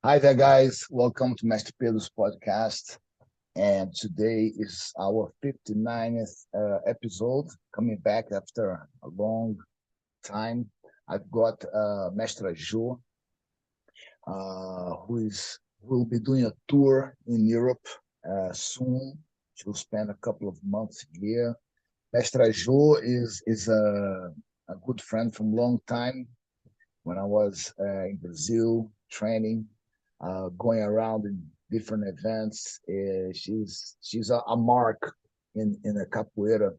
Hi there, guys. Welcome to Mestre Pedro's podcast. And today is our 59th episode, coming back after a long time. I've got Mestra Jo, who will be doing a tour in Europe soon. She'll spend a couple of months here. Mestra Jo is a good friend from long time when I was in Brazil training, going around in different events. She's a mark in a capoeira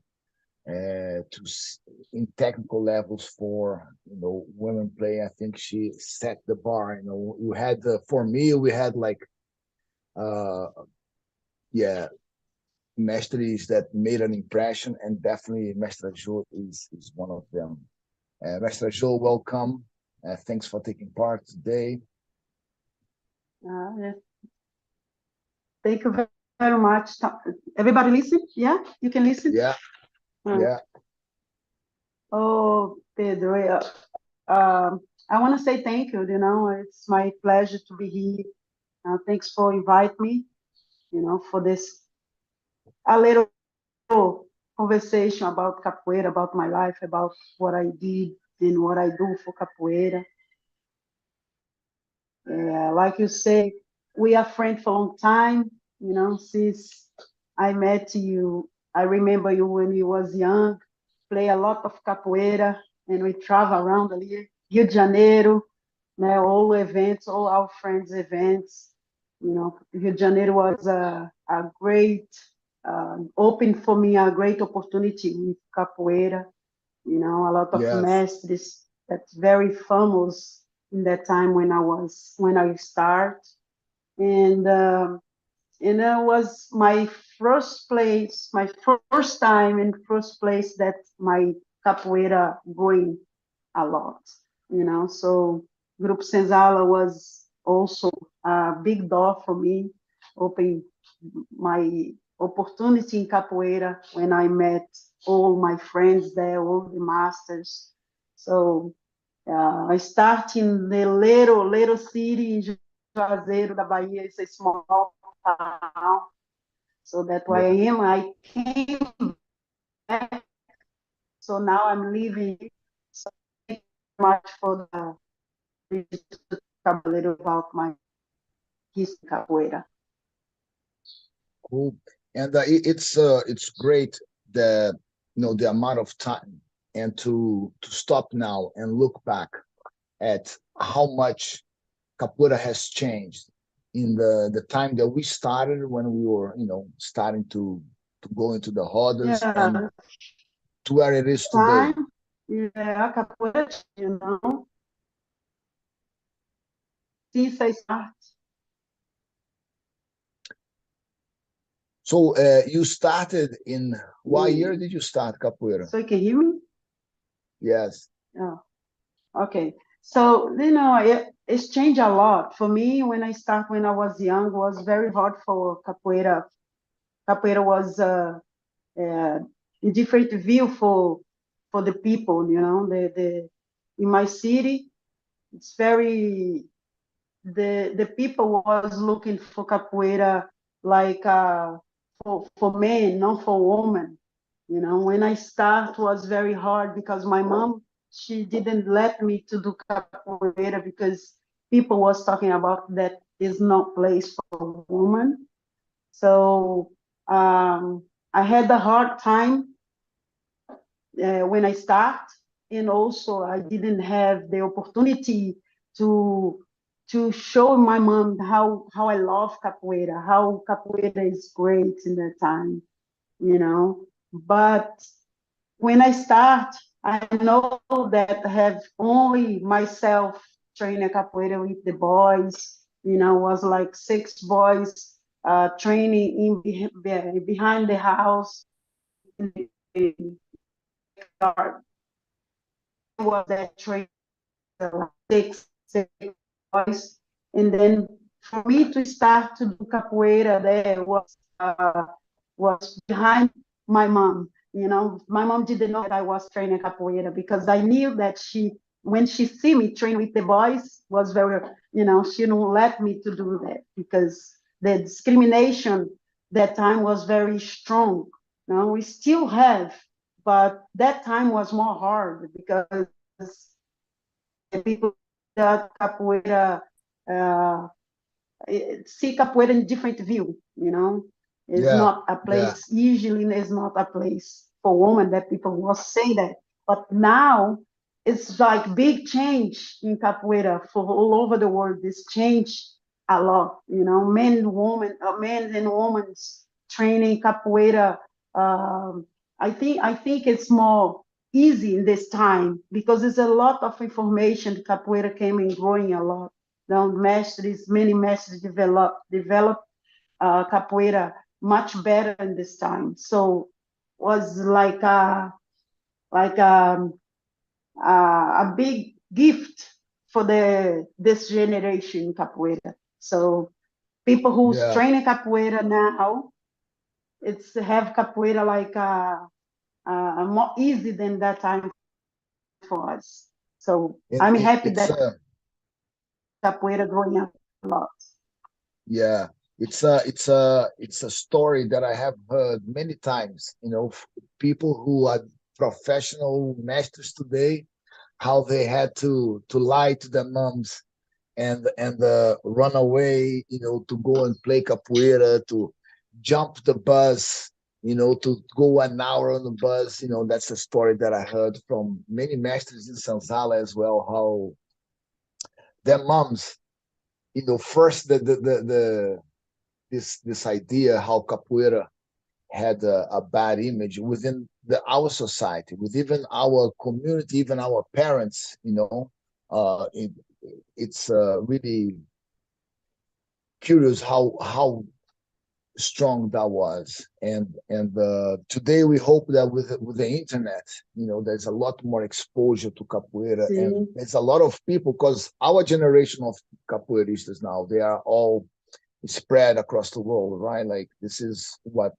in technical levels for women play. I think she set the bar. We had for me we had like uh, yeah masteries that made an impression, and definitely Mestre Jo is one of them. Mestre Jo, welcome. Thanks for taking part today. Yeah. Thank you very much. Everybody listen? Yeah, you can listen? Yeah, yeah. Oh, Pedro, I want to say thank you. It's my pleasure to be here. Thanks for inviting me, for this a little conversation about capoeira, about my life, about what I did and what I do for capoeira. Like you say, we are friends for a long time, since I met you. I remember you when you was young, play a lot of capoeira, and we travel around ali, Rio de Janeiro, all events, all our friends' events. Rio de Janeiro was a great, open for me, a great opportunity with capoeira. A lot of Yes. mestres that's very famous in that time when I start, and it was my first time and first place that my capoeira going a lot. So Group Senzala was also a big door for me, open my opportunity in capoeira when I met all my friends there, all the masters. So I start in the little city in Juazeiro da Bahia. It's a small town. So that's why Yeah. I came back. So now I'm living. So thank you very much for the talk a little about my history capoeira. Cool. And it's great the the amount of time and to stop now and look back at how much capoeira has changed in the time that we started when we were starting to go into the rodas and Yeah, to where it is today. time. Yeah, capoeira, since I start. So you started in what year did you start capoeira? So you can hear me? Yes. Yeah. Okay. So, it's changed a lot. For me, when I was young, was very hard for capoeira. Capoeira was uh, a different view for the people, in my city, it's very, the people was looking for capoeira like for men, not for women. When I start was very hard because my mom, she didn't let me to do capoeira because people was talking about that is not place for women. So I had a hard time when I start, and also I didn't have the opportunity to to show my mom how I love capoeira, how capoeira is great in that time, But when I start, I know that I have only myself training capoeira with the boys. Was like six boys training behind the house in the yard. Was that training six boys, and then for me to start to do capoeira there was behind my mom. My mom didn't know that I was training capoeira because I knew that she when she see me train with the boys was very, she don't let me to do that because the discrimination that time was very strong. Now we still have, but that time was more hard because the people that capoeira uh, see capoeira in different view, It's Yeah, not a yeah, place, usually it's not a place for women that people will say that. But now it's like big change in capoeira for all over the world. This change a lot, men and women training capoeira. I think it's more easy in this time because there's a lot of information. Capoeira came and growing a lot. Now, many masters develop capoeira much better in this time. So was like a big gift for this generation capoeira. So people who's yeah. training capoeira now, it's have capoeira like more easy than that time for us. So I'm happy It's that capoeira growing up a lot. yeah, it's a story that I have heard many times. People who are professional masters today, how they had to lie to their moms and run away, to go and play capoeira, to jump the bus, to go an hour on the bus. That's a story that I heard from many masters in Sanzala as well. How their moms, first the this idea how capoeira had a bad image within our society, with even our community, even our parents. It's really curious how strong that was, and today we hope that with the internet, there's a lot more exposure to capoeira, and Sim, there's a lot of people, because our generation of capoeiristas now, they are all spread across the world, right? Like, this is what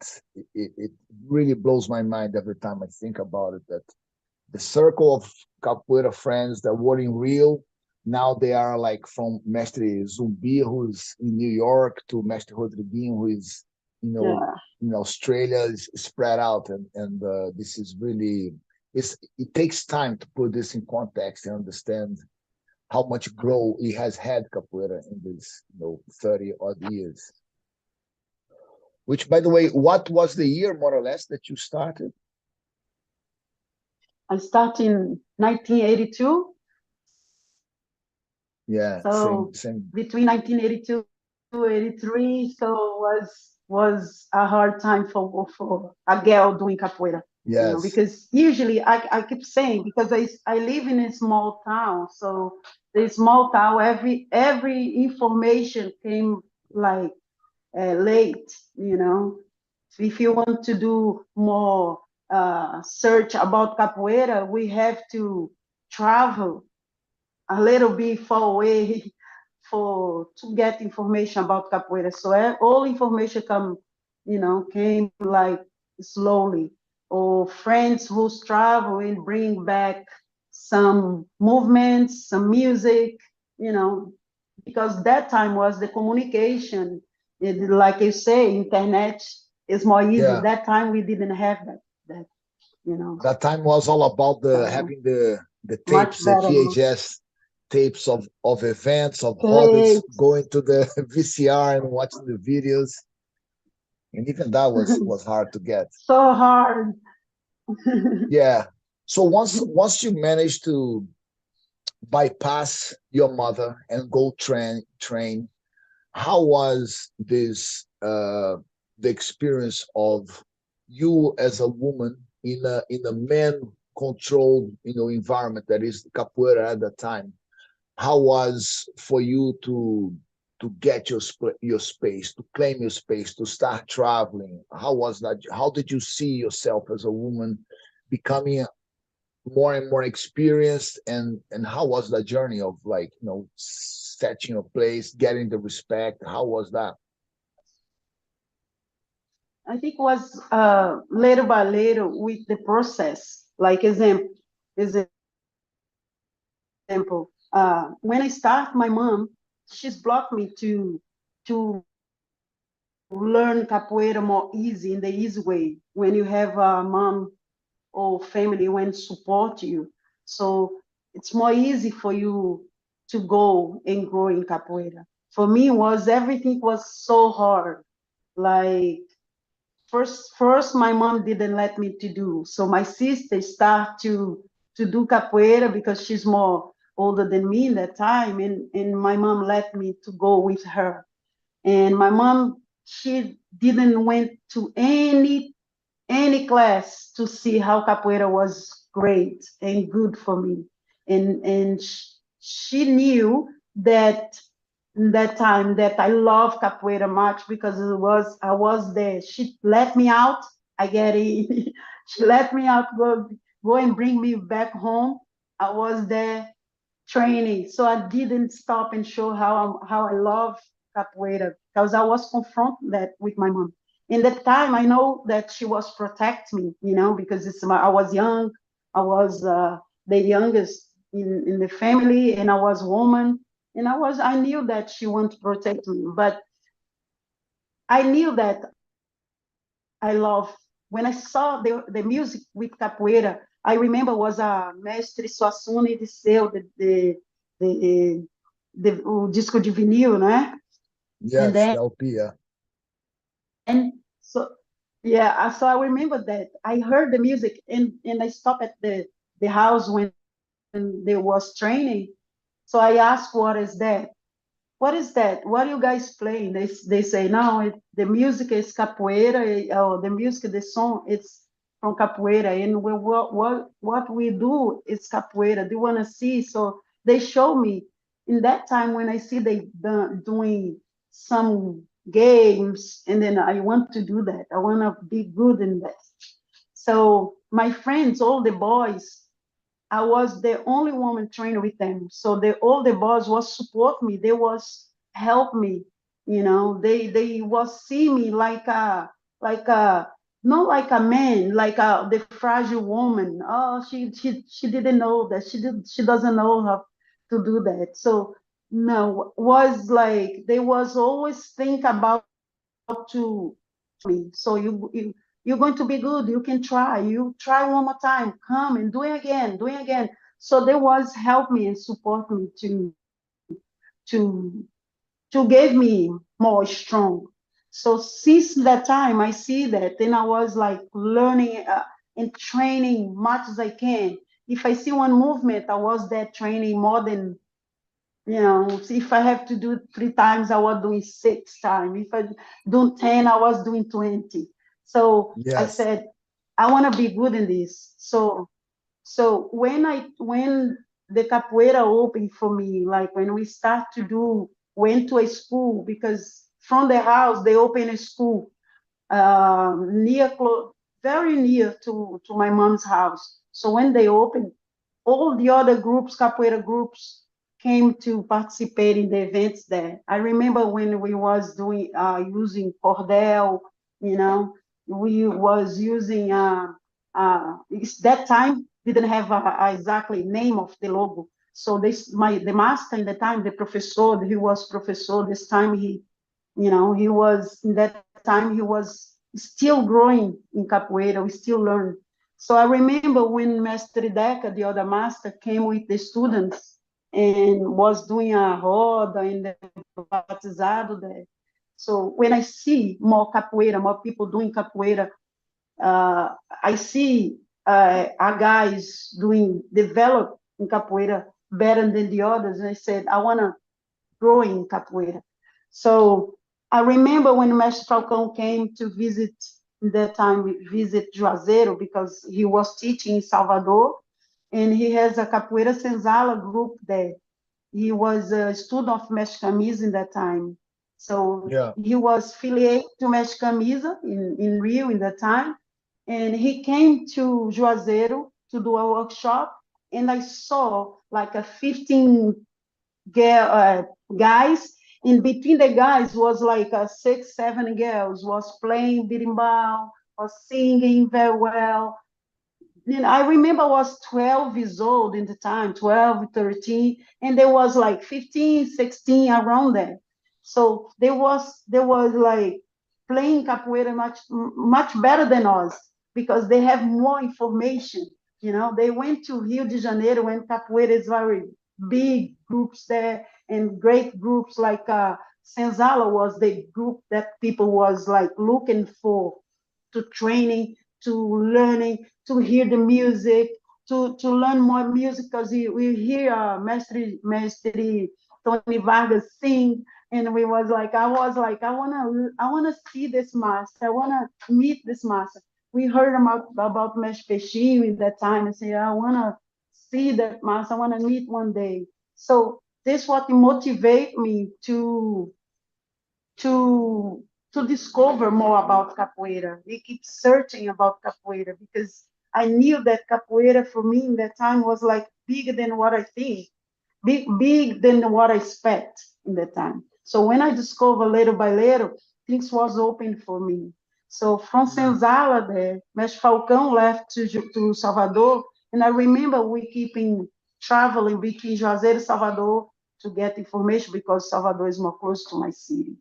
it really blows my mind every time I think about it, that the circle of capoeira friends that were in Rio, now they are like from Mestre Zumbi, who's in New York, to Mestre Rodriguinho, who is, you know, yeah. in Australia, is spread out. And this is really, it takes time to put this in context and understand how much growth it has had capoeira in these 30 odd years. Which, by the way, what was the year more or less that you started? I started in 1982. Yeah, same, So same. between 1982 to 83, so was a hard time for a girl doing capoeira, Yes. because usually I keep saying, because I live in a small town, so the small town, every information came like late, If you want to do more search about capoeira, we have to travel a little bit far away for to get information about capoeira. So all information came like slowly. Or friends who's travel and bring back some movements, some music, you know, because that time was the communication. Like you say, internet is more easy. Yeah. That time we didn't have that, That time was all about the so having the much tapes, the better now. VHS tapes of events, of rodas, Okay, going to the VCR and watching the videos. And even that was hard to get. so hard. Yeah. So once you managed to bypass your mother and go train, how was this the experience of you as a woman in a man controlled environment, that is capoeira at the time? How was for you to get your space, to claim your space, to start traveling? How was that? How did you see yourself as a woman becoming more and more experienced, and how was the journey of, like, setting your place, getting the respect? How was that? I think was little by little with the process. Like example, example, when I start, my mom, she's blocked me to learn capoeira more easy in the easy way when you have a mom or family when support you. So it's more easy for you to go and grow in capoeira. For me, was everything was so hard. Like first my mom didn't let me to do. So my sister start to do capoeira because she's more older than me in that time, and my mom let me to go with her. And my mom, she didn't went to any class to see how capoeira was great and good for me. And she knew that in that time that I love capoeira much because I was there. She let me out. I get it. She let me out, go and bring me back home. I was there training. So I didn't stop and show how I love capoeira because I was confronted that with my mom. In that time, I know that she was protect me, because I was young, I was the youngest in the family, and I was woman, and I knew that she wanted to protect me, but I knew that I love when I saw the music with capoeira. I remember was a Mestre Suassuna de Seu, the, o disco de vinil, né? And Yes, then the LP. Yeah. so yeah, so I remember that I heard the music and I stopped at the house when there was training. So I asked, "What is that? What is that? What are you guys playing?" They say, "No, the music is capoeira, or the music, the song, it's from capoeira, and what we do is capoeira. Do you want to see?" So they show me in that time when I see they doing some games, and then I want to do that. I want to be good in that. So my friends, all the boys, I was the only woman trained with them. So all the boys was support me. They was help me. They was see me like a not like a man, like the fragile woman. Oh, she didn't know that she doesn't know how to do that. So no, was like they was always think about to me. So you're going to be good. You can try. You try one more time. Come and do it again. So they was help me and support me to to give me more strong. So since that time, I see that, then I was like learning and training much as I can. If I see one movement, I was there training more than if I have to do 3 times, I was doing 6 times. If I do 10, I was doing 20. So I Yes. said, I want to be good in this. So when the capoeira opened for me, like when we start to went to a school, because from the house they opened a school near, very near to my mom's house. So when they opened, all the other groups, capoeira groups, came to participate in the events there. I remember when we was doing using cordel, we was using that time didn't have a exactly name of the logo. So the master in the time, the professor, he was professor. This time he was in that time he was still growing in capoeira. We still learn. So I remember when Mestre Deca, the other master, came with the students and was doing a roda in the batizado there. So when I see more capoeira, more people doing capoeira, I see our guys develop in capoeira better than the others. And I said, I want to grow in capoeira. So I remember when Mestre Falcão came to visit, that time we visit Juazeiro because he was teaching in Salvador, and he has a Capoeira Senzala group there. He was a student of Mestre Camisa in that time. So Yeah. he was affiliated to Mestre Camisa in Rio in that time. And he came to Juazeiro to do a workshop, and I saw like a 15 guys. In between the guys was like 6, 7 girls was playing berimbau, was singing very well. I remember I was 12 years old in the time, 12, 13, and there was like 15, 16 around there. So they was like playing capoeira much better than us because they have more information. They went to Rio de Janeiro when capoeira is very big groups there and great groups like Senzala was the group that people was like looking for to training, to learning, to hear the music, to learn more music because we hear Mestre Tony Vargas sing, and I wanna see this master, I wanna meet this master. We heard about Mestre Peixinho in that time and say, I wanna see that master, I wanna meet one day. So this what motivate me to to discover more about capoeira. We keep searching about capoeira because I knew that capoeira for me in that time was like bigger than what I think, big than what I expect in that time. So when I discover little by little, things was open for me. So from Senzala there, Mestre Falcão left to Salvador, and I remember we keeping traveling between Juazeiro and Salvador to get information because Salvador is more close to my city.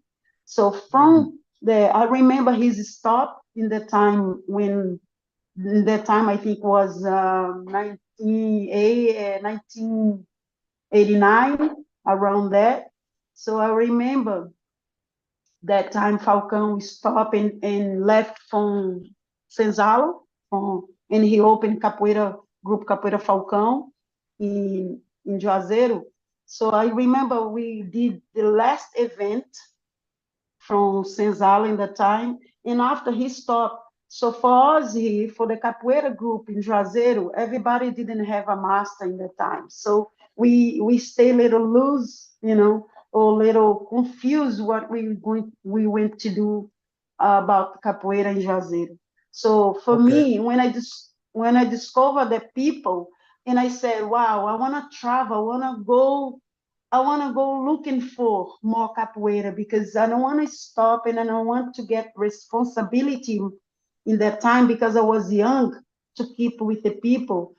So from there, I remember his stop in the time when, in that time I think was 1989, around that. So I remember that time Falcão stopped and left from Senzala, and he opened Capoeira, Group Capoeira Falcão in Juazeiro. So I remember we did the last event from Senzala in the time, and after he stopped. So for us here, for the Capoeira group in Juazeiro, everybody didn't have a master in the time. So we stay a little loose, or a little confused what we went to do about Capoeira in Juazeiro. So for Okay. me, when I discovered the people, and I said, wow, I want to go looking for more capoeira because I don't want to stop and I don't want to get responsibility in that time because I was young to keep with the people.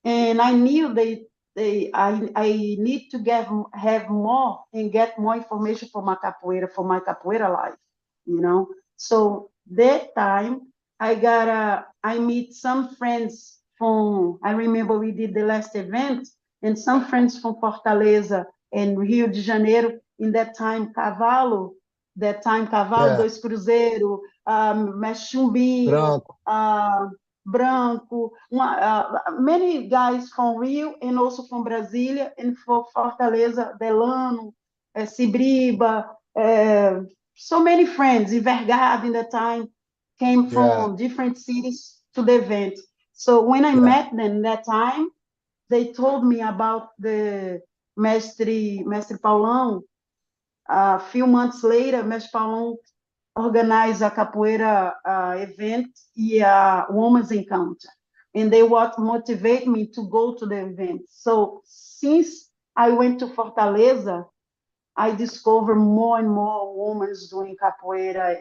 And I knew I need to have more and get more information for my capoeira life, you know. So that time I meet some friends from, I remember we did the last event, and some friends from Fortaleza and Rio de Janeiro, in that time Cavalo, Yeah. Dois Cruzeiro, Mestre Chumbinho, Branco. Branco, many guys from Rio and also from Brasília and for Fortaleza, Delano, Cibriba, so many friends, Vergado in the time, came Yeah. from different cities to the event. So when I Yeah. met them that time, they told me about the Mestre Paulão. A few months later, Mestre Paulão organized a capoeira event e a women's encounter. And they what motivate me to go to the event. So since I went to Fortaleza, I discovered more and more women doing capoeira,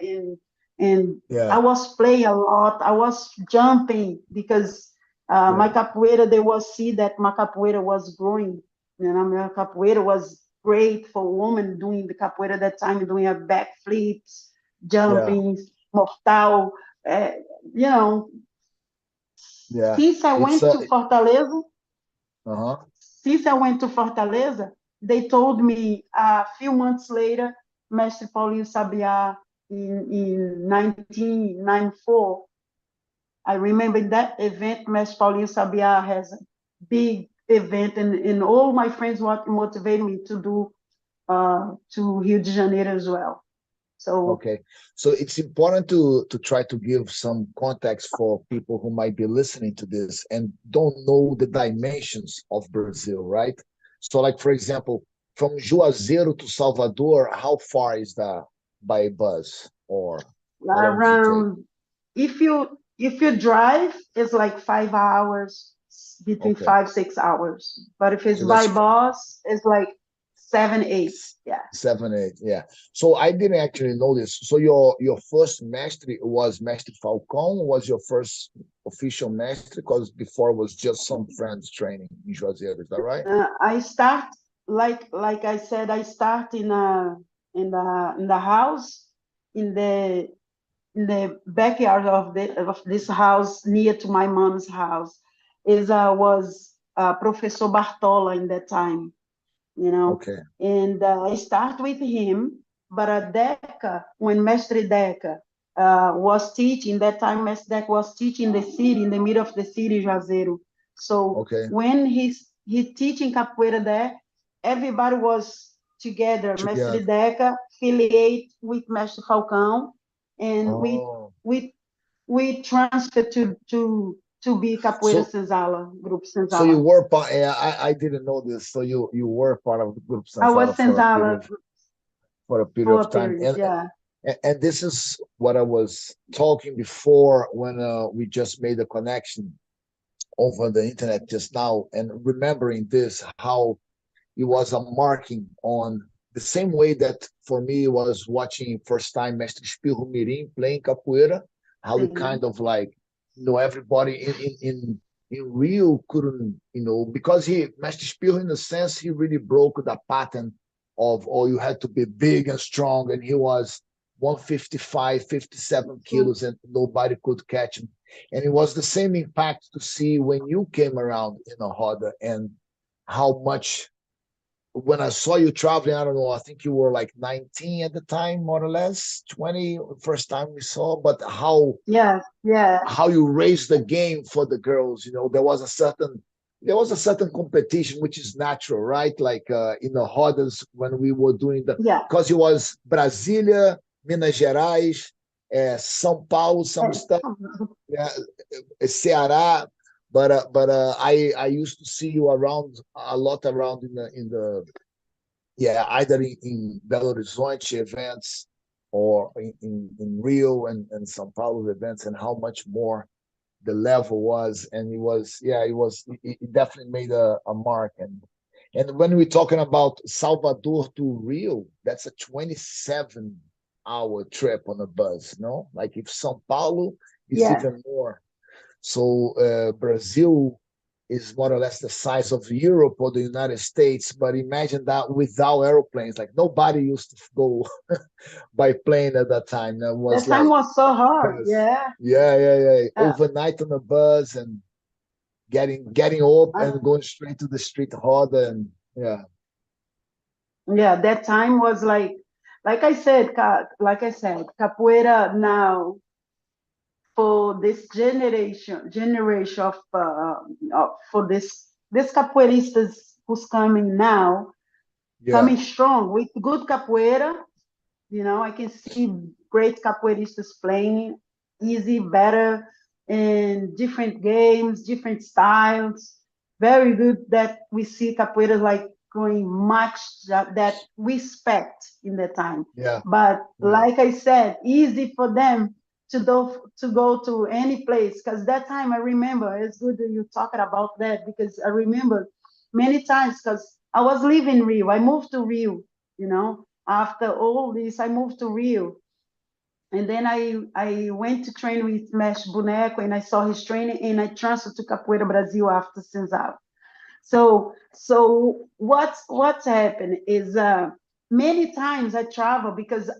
and I Yeah. was playing a lot. I was jumping because Yeah. my capoeira, they was see that my capoeira was growing. My capoeira was great for women doing the capoeira at that time, doing a backflips, Yeah. jumping, mortal. Uh, you know, Yeah. since I It's went to Fortaleza, uh-huh. since I went to Fortaleza, they told me a few months later, Mestre Paulinho Sabiá in 1994. I remember that event, Mestre Paulinho Sabiá has a big event, and all my friends want motivated me to do to Rio de Janeiro as well. So Okay. So it's important to try to give some context for people who might be listening to this and don't know the dimensions of Brazil, right? So like for example, from Juazeiro to Salvador, how far is that by bus, or how long does it take? around, if you drive, it's like 5 hours, between Okay. 5 6 hours. But if it's So by that's bus, it's like 7, 8. Yeah. 7, 8. Yeah. So I didn't actually know this. So your first mestre was Mestre Falcão, was your first official mestre? Because before it was just some friends training in Juazeiro. Is that right? I start like I said, I start in the house, in the backyard of this house near to my mom's house. Is was Professor Bartola in that time, you know. Okay. And I start with him, but Deca, when Mestre Deca was teaching, that time Mestre Deca was teaching the city, in the middle of the city, Juazeiro. So Okay. when he teaching capoeira there, everybody was together. Mestre Together. Deca affiliate with Mestre Falcão, and Oh. we transferred to be Capoeira So Senzala, Group so you Senzala. were part. Yeah, I didn't know this. So you were part of the group I was Senzala Senzala for a period for of a time. period, yeah. And this is what I was talking before when we just made a connection over the internet just now, and remembering this, how it was a marking on the same way that for me was watching first time Mestre Espirro Mirim playing capoeira, how it kind Sim. of like, everybody in Rio couldn't, because Mestre Espirro, in a sense, he really broke the pattern of, oh, you had to be big and strong, and he was 155, 57 kilos, and nobody could catch him. And it was the same impact to see when you came around in a Roda, and how much, when I saw you traveling, I don't know, I think you were like 19 at the time, more or less, 20, first time we saw, but Yeah, yeah, how you raised the game for the girls. There was a certain competition, which is natural, right? Like in the Rodas, when we were doing yeah. because it was Brasília, Minas Gerais, São Paulo, some stuff, yeah, Ceará. But I used to see you around a lot, around in the yeah, either in Belo Horizonte events, or in Rio and São Paulo events, and how much more the level was. And it definitely made a mark. And when we're talking about Salvador to Rio, that's a 27-hour trip on a bus, no? Like if São Paulo is Yeah. even more. So Brazil is more or less the size of Europe or the United States, but imagine that without airplanes. Like nobody used to go by plane at that time. It was That time like was so hard. bus. Yeah. Yeah. Uh, Overnight on a bus, and getting up I, and going straight to the street Roda, and yeah, yeah, that time was like I said, capoeira now for this generation for this capoeiristas who's coming now, yeah, coming strong with good capoeira. I can see great capoeiristas playing easy, better, in different games, different styles. Very good that we see capoeira like going much that we expect in the time. yeah, But yeah, like I said, easy for them to go to any place, because that time I remember, it's good that you're talking about that, because I remember many times, because I was living in Rio. I moved to Rio, after all this, I moved to Rio. And then I went to train with Mesh Boneco, and I saw his training, and I transferred to Capoeira Brazil after Senzala. So what's happened is many times I travel, because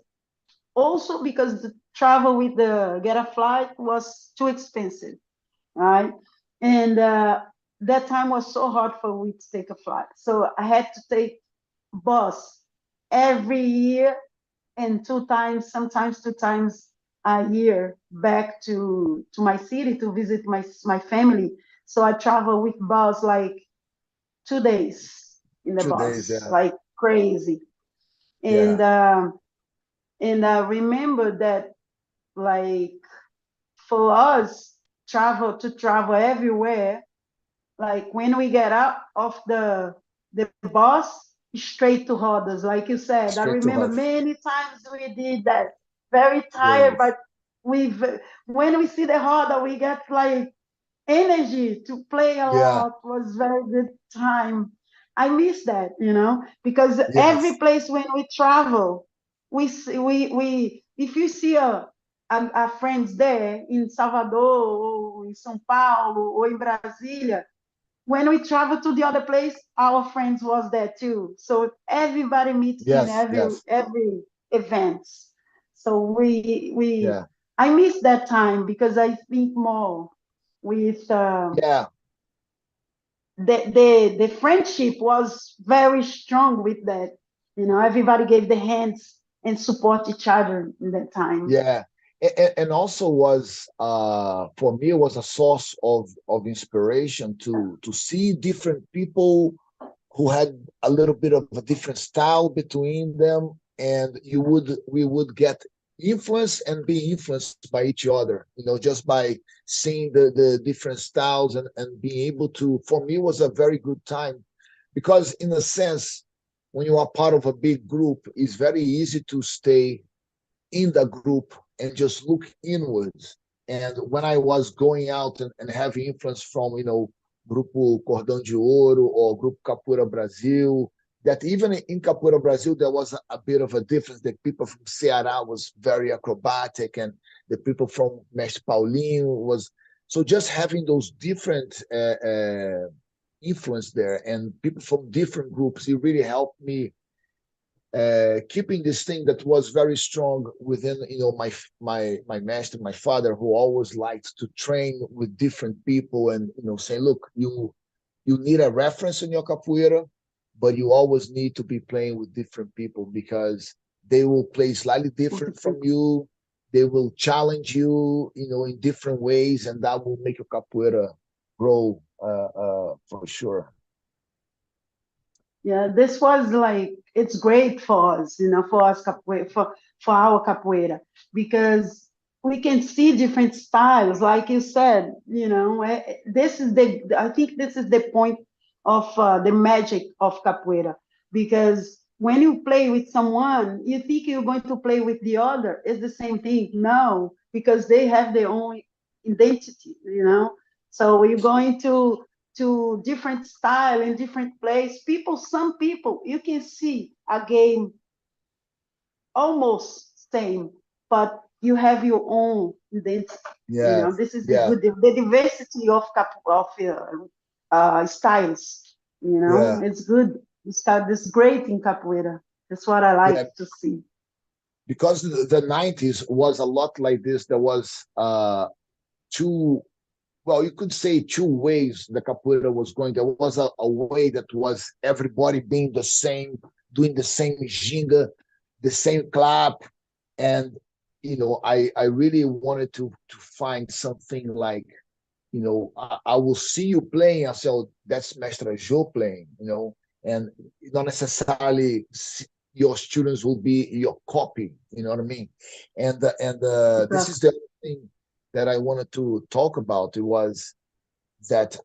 the travel with the get a flight was too expensive, right? And that time was so hard for me to take a flight. So I had to take bus every year, and two times, sometimes 2 times a year, back to my city to visit my family. So I travel with bus like 2 days in the 2 days, bus, yeah, like crazy. yeah, And I remember that, like, for us to travel everywhere, like when we get out of the bus, straight to Rodas, like you said. I straight to remember Roda. many times we did that. Very tired, Yes, but we've when we see the Roda, we get like energy to play a yeah, lot. It was very good time. I miss that, because every Yes, place when we travel, we if you see a friends there in Salvador or in São Paulo or in Brasília, when we travel to the other place, our friends was there too. So everybody meets in yes, yes, every events. So we yeah, I miss that time because I think more with yeah. the friendship was very strong with that. Everybody gave the hands and support each other in that time. Yeah, and also was for me was a source of inspiration to see different people who had a little bit of a different style between them, and you would we would get influence and be influenced by each other. Just by seeing the different styles and being able to. For me, was a very good time because, in a sense, when you are part of a big group, it's very easy to stay in the group and just look inwards. And when I was going out and having influence from, Grupo Cordão de Ouro or Grupo Capoeira Brasil, that even in Capoeira Brasil, there was a bit of a difference. The people from Ceará was very acrobatic, and the people from Mestre Paulinho was. So just having those different influence there and people from different groups, it really helped me keeping this thing that was very strong within my master, my father, who always liked to train with different people and say, look, you need a reference in your capoeira, but you always need to be playing with different people because they will play slightly different from you. They will challenge you, in different ways, and that will make your capoeira grow for sure. Yeah, this was like it's great for us, for us capoeira, for our capoeira, because we can see different styles, like you said. This is the I think this is the point of the magic of capoeira, because when you play with someone, you think you're going to play with the other. It's the same thing. No, because they have their own identity. So you're going to different style and different place. Some people, you can see a game almost same, but you have your own identity. Yes, This is the yeah, good, the diversity of styles. yeah, It's good. This great in capoeira. That's what I like yeah. to see. Because the 90s was a lot like this. There was two, well, you could say two ways the capoeira was going. There was a way that was everybody being the same, doing the same ginga, the same clap, and I really wanted to find something like, I will see you playing. I said, oh, that's Mestre Joe playing, and not necessarily your students will be your copy. You know what I mean? And this is Exactly. the thing that I wanted to talk about. It was that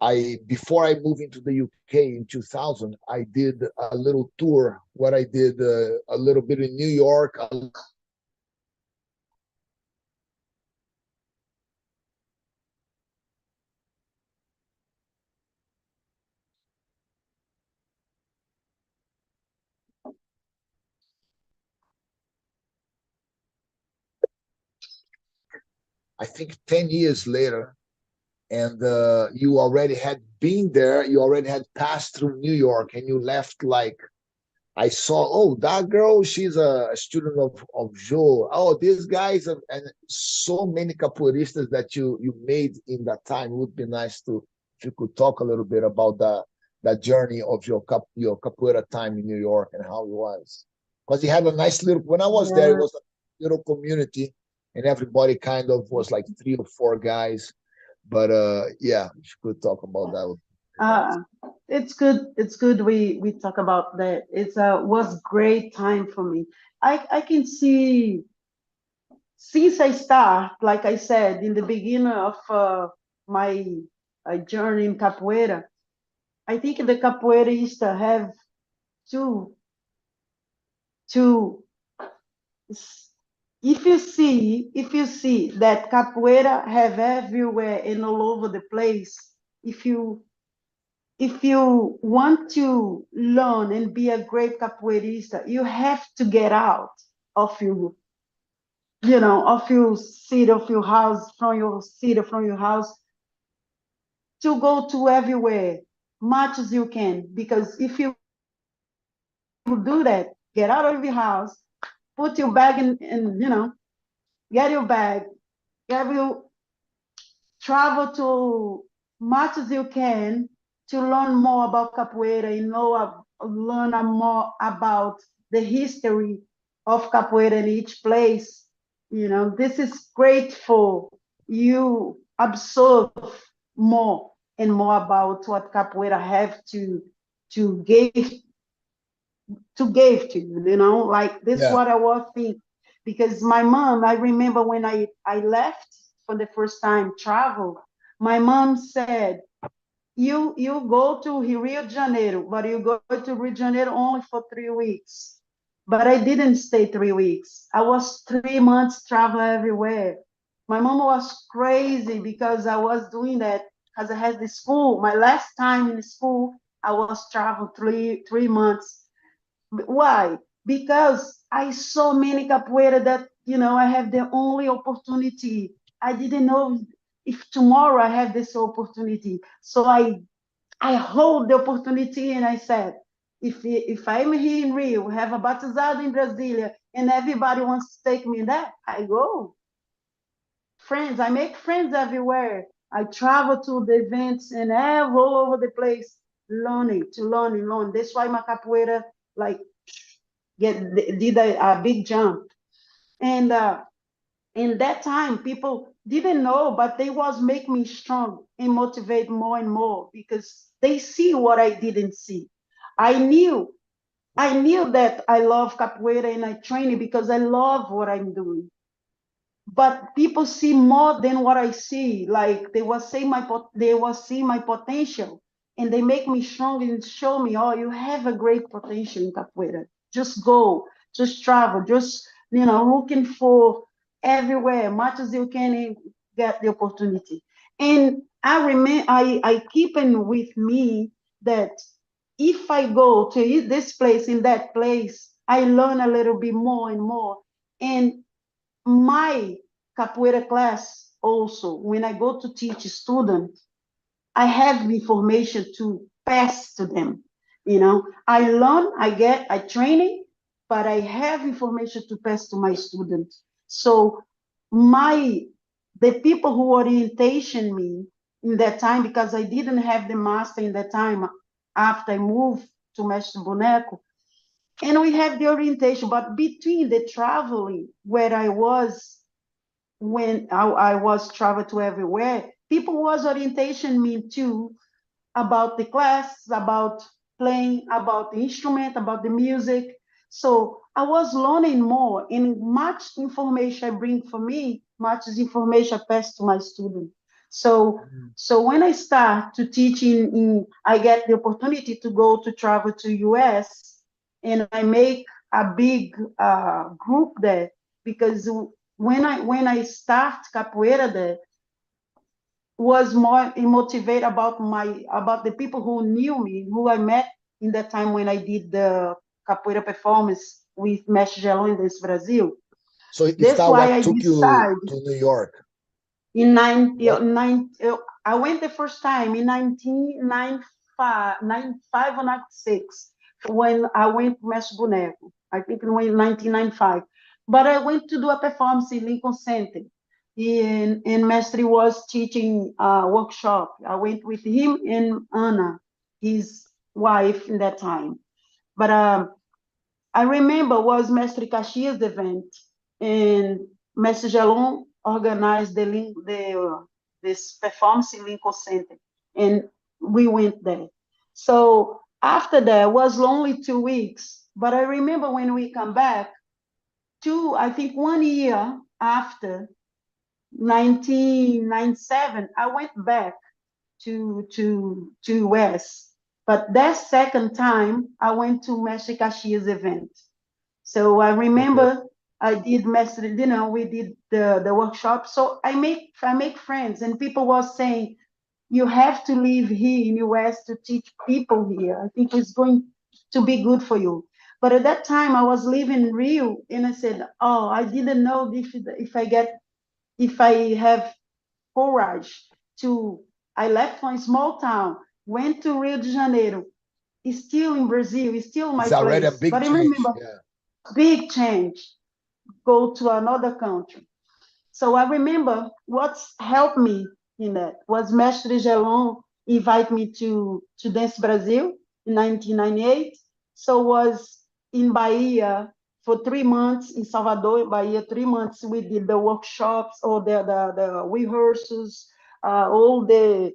before I moved into the UK in 2000, I did a little tour. What I did a little bit in New York. I think 10 years later, and you already had been there, you already had passed through New York, and you left like, I saw, oh, that girl, she's a student of Joe. Oh, these guys, and so many capoeiristas that you made in that time. It would be nice to, if you could talk a little bit about that journey of your capoeira time in New York and how it was. Because you had a nice little, when I was there, it Yeah. was a little community, and everybody kind of was like three or four guys. But yeah, if you could talk about that, would be nice. Uh, it's good. It's good. We talk about that. It's was great time for me. I can see since I start, like I said in the beginning of my journey in capoeira. I think the capoeirista have to to if you see that capoeira have everywhere and all over the place. If you if you want to learn and be a great capoeirista, you have to get out of your, of your city, of your house, from your city, from your house, to go to everywhere, much as you can. Because if you do that, get out of your house, put your bag get your bag, get you travel to much as you can to learn more about capoeira and learn more about the history of capoeira in each place. This is great for you absorb more and more about what capoeira have to give to you, like this is Yeah. what I was thinking. Because my mom, I remember when I left for the first time travel, my mom said, you go to Rio de Janeiro, but you go to Rio de Janeiro only for 3 weeks. But I didn't stay 3 weeks. I was 3 months travel everywhere. My mom was crazy because I was doing that because I had the school. My last time in school, I was travel three months. Why? Because I saw many capoeira that, I have the only opportunity. I didn't know if tomorrow I have this opportunity. So I hold the opportunity and I said, if I'm here in Rio, have a batizado in Brasilia, and everybody wants to take me there, I go. Friends, I make friends everywhere. I travel to the events and all over the place, learning, to learn and learn. That's why my capoeira, like, did a big jump. And in that time, people didn't know, but they was make me strong and motivate more and more because they see what I didn't see. I knew, I knew that I love capoeira and I train it because I love what I'm doing. But people see more than what I see. Like they was see my potential, and they make me strong and show me, oh, you have a great potential in capoeira. Just go, just travel, just looking for everywhere, much as you can get the opportunity. And I remain, I keep in with me that if I go to this place in that place, I learn a little bit more and more. And my capoeira class also, when I go to teach students, I have information to pass to them. I learn, I training, but I have information to pass to my students. So my the people who orientation me in that time, because I didn't have the master in that time after I moved to Mestre Boneco, and we have the orientation, but between the traveling where I was when I was travel to everywhere, people was orientation me too about the class, about playing, about the instrument, about the music. So I was learning more, and much information I bring for me, much information I pass to my student. So Mhm. so when I start to teach I get the opportunity to go to travel to US, and I make a big group there because when I start capoeira there, was more motivated about the people who knew me, who I met in that time when I did the capoeira performance with Mestre in this Brazil. So is That's that why what I took you decided to New York? in nine, What? nine I went the first time in 1995 or 96 when I went to Mestre Boneco. I think it was in 1995. But I went to do a performance in Lincoln Center. And Mestre was teaching a workshop. I went with him and Anna, his wife in that time. But I remember was Mestre Caxias event, and Mestre Gelon organized this performance in Lincoln Center, and we went there. So after that was only 2 weeks, but I remember when we come back, I think 1 year after 1997, I went back to US. But that second time, I went to Mestre Caxias event. So I Okay. remember I did Mestre, we did the workshop. So I make friends, and people was saying, you have to live here in US to teach people here. I think it's going to be good for you. But at that time, I was living in Rio, and I said, oh, I didn't know if I have courage to, I left from a small town, went to Rio de Janeiro, it's still in Brazil, it's still my It's already a place. big But I change. remember, Yeah. big change, go to another country. So I remember what's helped me in that was Mestre Gelon invite me to Dance Brazil in 1998. So was in Bahia for 3 months, in Salvador, Bahia, 3 months. We did the workshops or the rehearsals. All the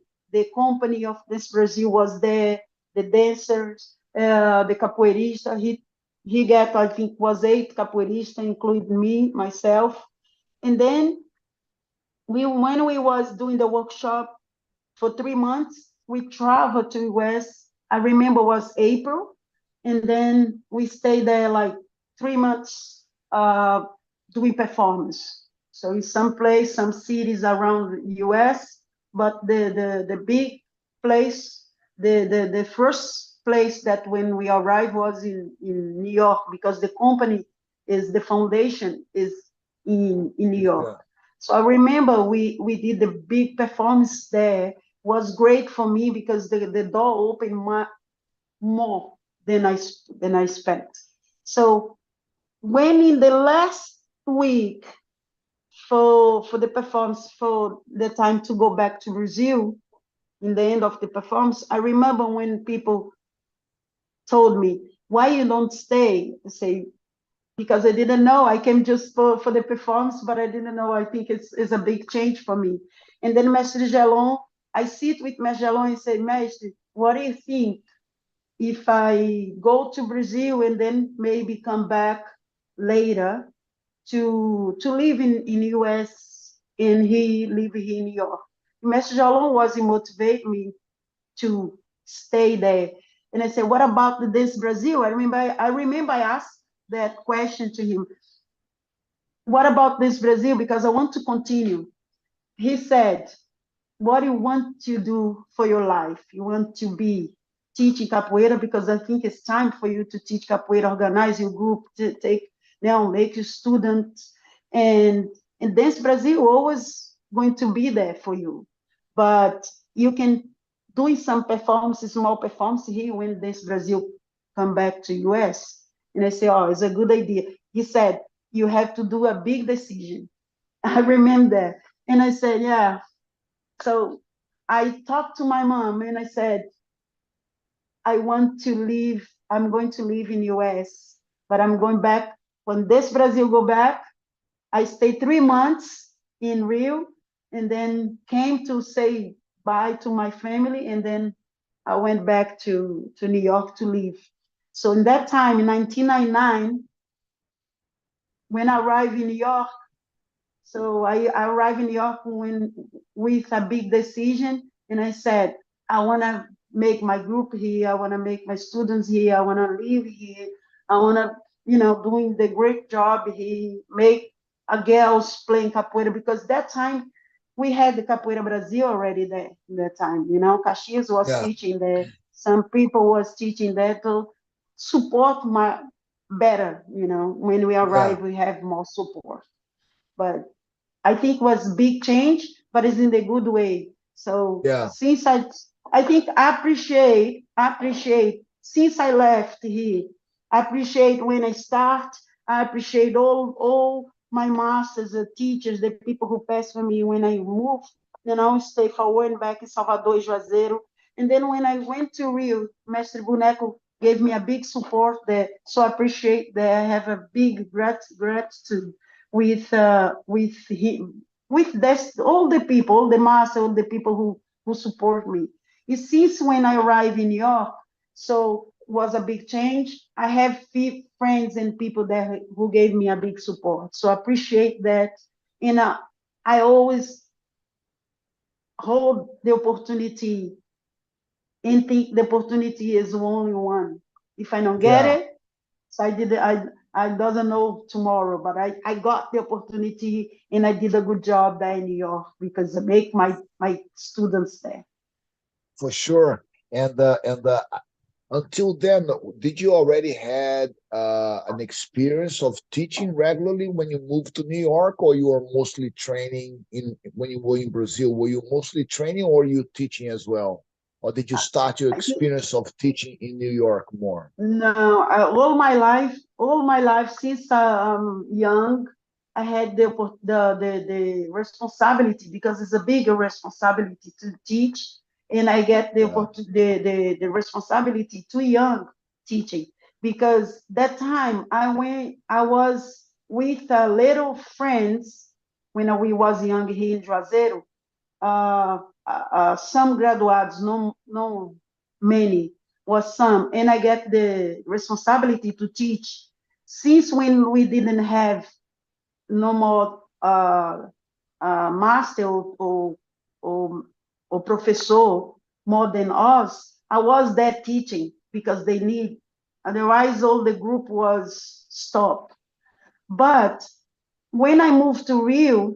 company of Dance Brazil was there, the dancers, the capoeirista. He got, I think, was 8 capoeiristas, including me, myself. And then when we was doing the workshop for 3 months, we traveled to US. I remember it was April, and then we stayed there like 3 months doing performance. So in some place, some cities around the US, but the big place, the first place that when we arrived was in New York, because the company is, the foundation is in New York. Yeah. So I remember we did the big performance there. Was great for me because the door opened more than I expect. So when in the last week for the performance, for the time to go back to Brazil, in the end of the performance, I remember when people told me, why you don't stay? I say, because I didn't know. I came just for the performance, but I didn't know. I think it's a big change for me. And then Mestre Gelon, I sit with Mestre Gelon and say, Mestre, what do you think if I go to Brazil and then maybe come back later to live in US and he live here in New York? Mestre Gelon was motivate me to stay there. And I said, what about this Brazil? I remember I asked that question to him. What about this Brazil? Because I want to continue. He said, what do you want to do for your life? You want to be teaching capoeira, because I think it's time for you to teach capoeira, organize your group, to take, make you students. And Dance Brazil always going to be there for you. But you can doing some performances, small performance here when Dance Brazil come back to US. And I say, oh, it's a good idea. He said, you have to do a big decision. I remember that. And I said, yeah. So I talked to my mom and I said, I want to leave. I'm going to live in US, but I'm going back. When this Brazil go back, I stayed 3 months in Rio and then came to say bye to my family. And then I went back to New York to live. So in that time, in 1999, when I arrived in New York, so I arrived in New York with a big decision, and I said, I want to make my group here. I want to make my students here. I want to live here. I want to, doing the great job here, make a girls playing capoeira, because that time we had the Capoeira Brazil already there in that time. Caxias was Yeah. teaching there. Some people was teaching there to support my better. When we Yeah. arrive, we have more support. But I think was big change, but it's in the good way. So Yeah. since I think I appreciate since I left here. I appreciate when I start. I appreciate all my masters, the teachers, the people who passed for me when I moved. Stay forward back in Salvador, Juazeiro. And then when I went to Rio, Mestre Boneco gave me a big support there. So I appreciate that. I have a big gratitude with him, with this, all the people, the master, all the people who support me. It's since when I arrived in New York, so was a big change. I have few friends and people that who gave me a big support. So I appreciate that. And I always hold the opportunity and think the opportunity is only one. If I don't get Yeah. it, so I doesn't know tomorrow, but I got the opportunity and I did a good job there in New York because I make my students there. for sure. And until then, did you already had an experience of teaching regularly when you moved to New York, or you were mostly training in when you were in Brazil? Were you mostly training, or you teaching as well, or did you start your I think experience of teaching in New York more? no, all my life since I'm young, I had the responsibility because it's a bigger responsibility to teach, and I get Yeah, the responsibility too young teaching because that time I was with little friends when we was young here in Juazeiro, uh, some graduates, no many, was some, and I get the responsibility to teach since when we didn't have no more master or, or professor more than us. I was there teaching because they need, otherwise all the group was stopped. But when I moved to Rio,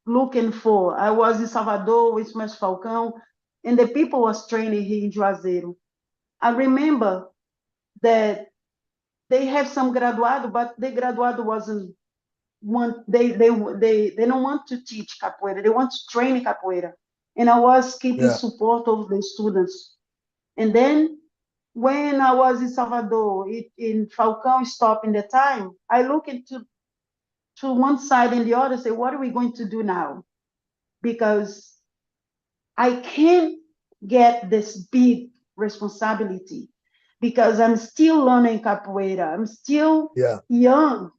looking for, I was in Salvador with Mestre Falcão, and the people was training here in Juazeiro. I remember that they have some graduado, but the graduado wasn't want they don't want to teach capoeira. They want to train capoeira, and I was keeping yeah, support of the students. And then when I was in Salvador, in Falcão stop in the time, I look into to one side and the other, say, what are we going to do now? Because I can't get this big responsibility because I'm still learning capoeira. I'm still yeah, young.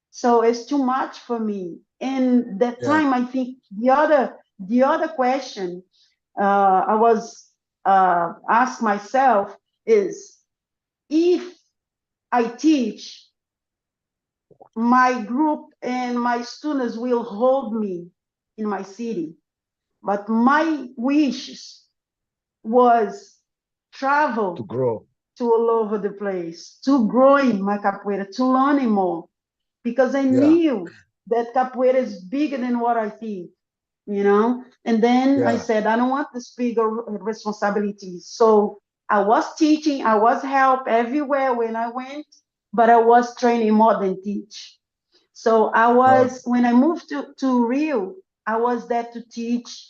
So it's too much for me. And that yeah, time, I think the other question I was asked myself is if I teach, my group and my students will hold me in my city. But my wishes was to travel grow. to all over the place, to growing my capoeira, to learning more, because I Yeah, knew that capoeira is bigger than what I think, you know? And then I yeah, said, I don't want this bigger responsibility. So I was teaching, I was help everywhere when I went, but I was training more than teach. So no, when I moved to Rio, I was there to teach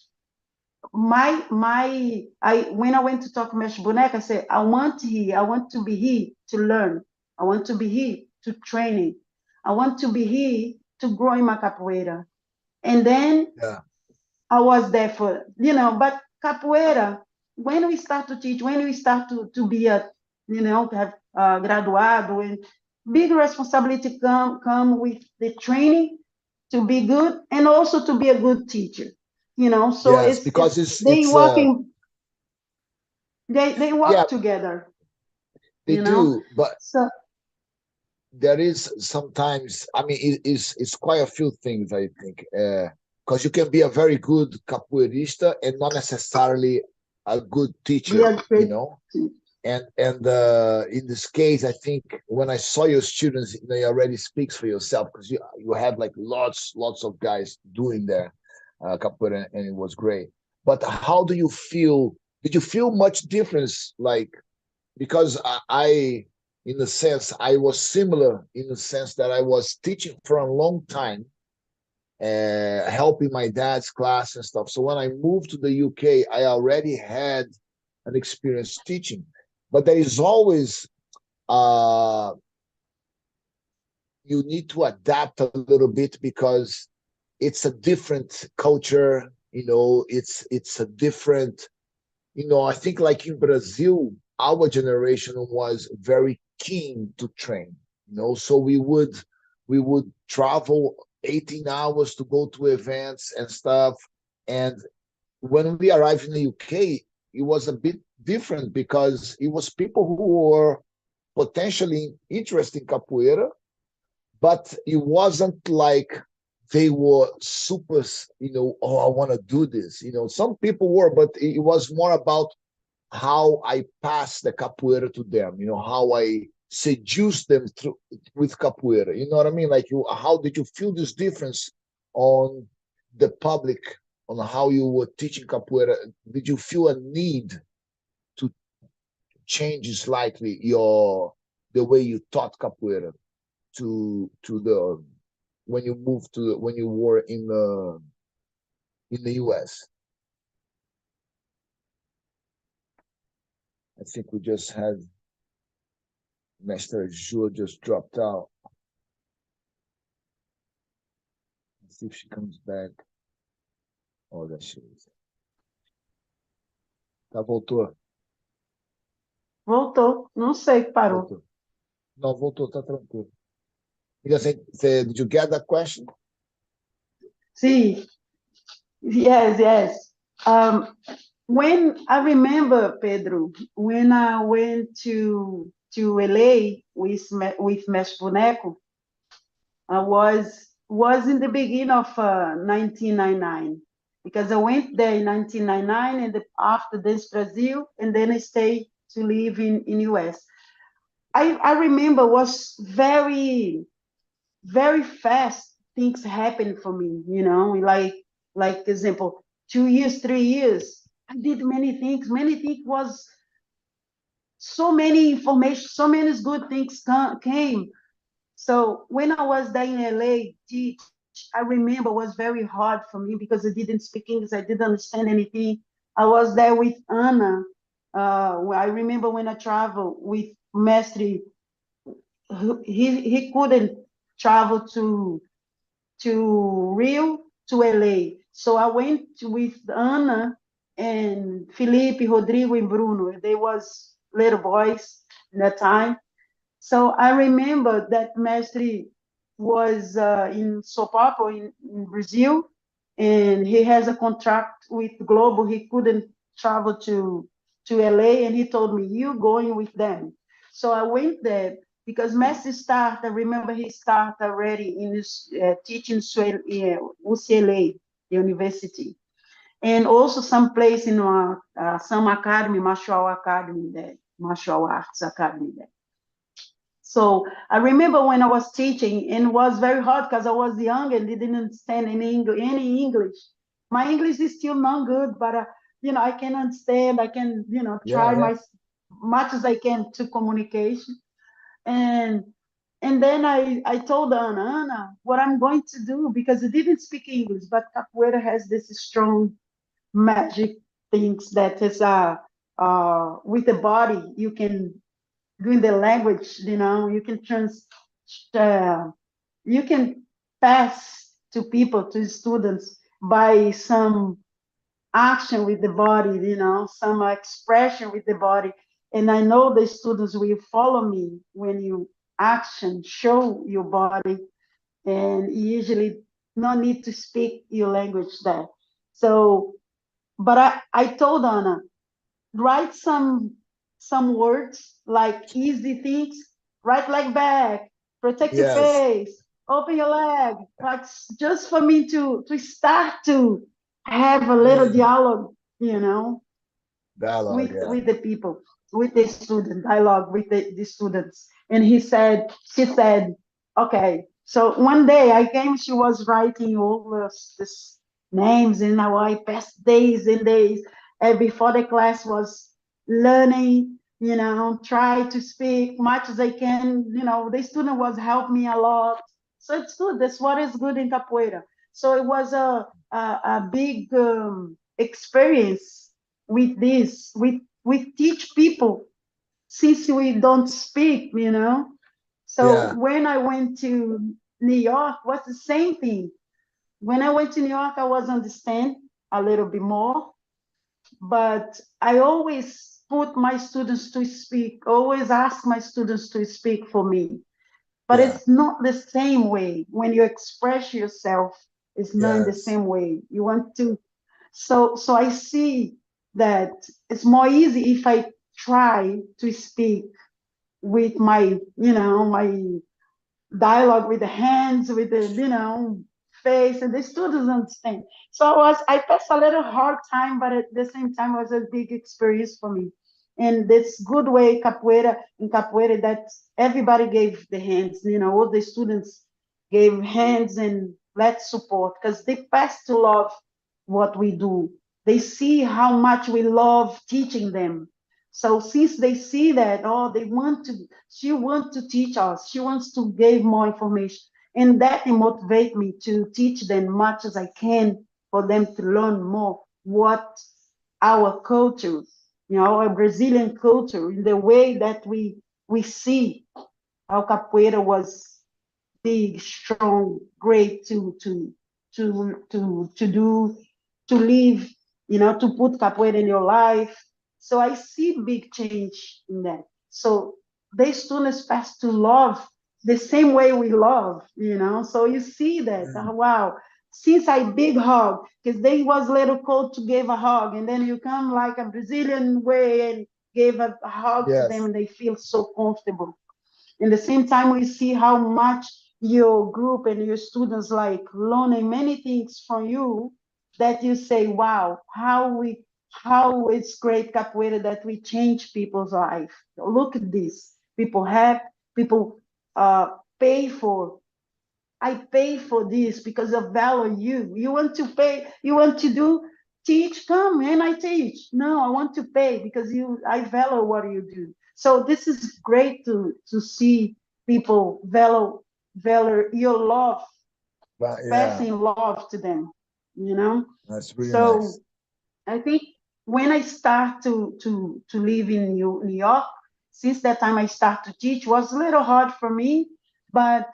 I when I went to talk Mesh Boneca, I said, I want to be here to learn. I want to be here to training. I want to be here to grow in my capoeira. And then yeah, I was there for, but capoeira, when we start to teach, when we start to be to have graduado and big responsibility come with the training to be good and also to be a good teacher. So yes, because they working they yeah, work together, they you know. do, but So there is sometimes, I mean, it's quite a few things, I think, because you can be a very good capoeirista and not necessarily a good be teacher, a great and in this case, I think when I saw your students, it already speaks for yourself, because you have like lots of guys doing their capoeira, and it was great. But how do you feel? Did you feel much difference, like, because in a sense, I was similar in the sense that I was teaching for a long time, helping my dad's class and stuff. So when I moved to the UK, I already had an experience teaching. But there is always, uh, you need to adapt a little bit because it's a different culture. It's a different, I think, like in Brazil, our generation was very keen to train. So we would travel 18 hours to go to events and stuff. And when we arrived in the UK, it was a bit different because it was people who were potentially interested in capoeira, but it wasn't like they were super, oh, I want to do this. Some people were, but it was more about how I pass the capoeira to them, how I seduce them through with capoeira. You know what I mean? Like, how did you feel this difference on the public, on how you were teaching capoeira? Did you feel a need? change slightly the way you taught capoeira to the when you moved to when you were in the US? I think we just had Mestre Jua just dropped out. Let's see if she comes back. Oh, there she is. Tá, voltou. Voltou. Não sei que parou. Voltou. Não, voltou, tá tranquilo. Did you get that question? See, yes. When I remember, Pedro, when I went to LA with Mestre Boneco, I was in the beginning of 1999, because I went there in 1999 and after this Brazil, and then I stayed to live in US. I remember was very, very fast things happened for me, like example, 2 years, 3 years, I did many things. Many things was so many information, so many good things came. So when I was there in LA, I remember was very hard for me because I didn't speak English, I didn't understand anything. I was there with Anna. I remember when I traveled with Mestre, he couldn't travel to Rio to LA. So I went with Anna and Felipe, Rodrigo, and Bruno. They was little boys in that time. So I remember that Mestre was in São Paulo in Brazil, and he has a contract with Globo. He couldn't travel to LA, and he told me, "You going with them?" So I went there because Mestre started. I remember he started already in his teaching UCLA, the university, and also some place in some academy, martial academy there, martial arts academy there. So I remember when I was teaching, and it was very hard because I was young and didn't understand any English. My English is still not good, but I can understand. I can try Yeah. my much as I can to communication. And then I told Anna, what I'm going to do, because I didn't speak English, but capoeira has this strong magic things that is with the body you can doing the language, you can uh, you can pass to people, to students, by some action with the body, some expression with the body. And I know the students will follow me when you action, show your body, and usually no need to speak your language there. So, but I told Anna, write some words like easy things, right leg back, protect your Yes. face, open your leg, like just for me to start to have a little dialogue, Dialogue, yeah. with the people, with the student, dialogue with the students. And she said, okay. So one day I came, she was writing all this names, and now I passed days and days. And before the class was learning, try to speak much as I can. The student was helping me a lot. So it's good. That's what is good in capoeira. So it was a big experience with this. We teach people since we don't speak, So Yeah. when I went to New York, was the same thing. When I went to New York, I was understand a little bit more, but I always put my students to speak, always ask my students to speak for me. But Yeah. it's not the same way. When you express yourself, it's not in the Yes. same way. You want to, so I see that it's more easy if I try to speak with my, my dialogue with the hands, with the face, and the students understand. So I passed a little hard time, but at the same time it was a big experience for me. And this good way capoeira that everybody gave the hands, all the students gave hands and let's support, because they pass to love what we do. They see how much we love teaching them. So since they see that, oh, she wants to teach us, she wants to give more information. And that motivates me to teach them much as I can for them to learn more what our culture, our Brazilian culture, in the way that we see how capoeira was big, strong, great to do, to live, to put capoeira in your life. So I see big change in that. So they students pass to love the same way we love. So you see that, wow. Since I big hug, because they was little cold to give a hug, and then you come like a Brazilian way and gave a hug to them, Yes. and they feel so comfortable. In the same time, we see how much your group and your students like learning many things from you, that you say, wow, how it's great capoeira that we change people's life. Look at this. People have, people uh, pay for. I pay for this because of value you. You want to pay, you want to do teach, come and I teach. No, I want to pay because I value what you do. So this is great to see people value your love, But yeah, passing love to them, you know. that's really So nice. I think when I start to live in New York, since that time I start to teach, was a little hard for me, but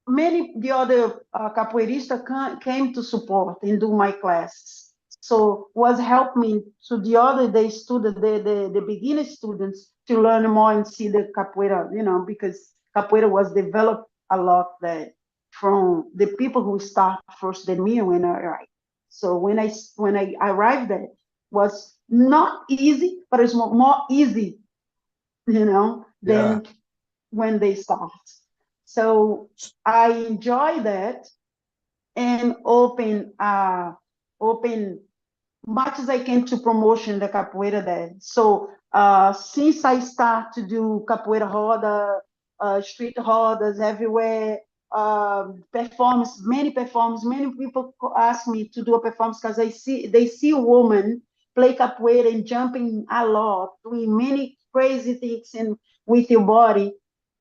many the other capoeirista came to support and do my classes. So was help me to the other day student, the beginner students to learn more and see the capoeira, because capoeira was developed a lot there from the people who start first than me when I arrived. So when I arrived there was not easy, but it's more easy, Yeah. than when they start. So I enjoy that and open much as I can to promotion the capoeira there. So since I start to do capoeira roda, street rodas everywhere, performance, many people ask me to do a performance because they see a woman play capoeira and jumping a lot, doing many crazy things with your body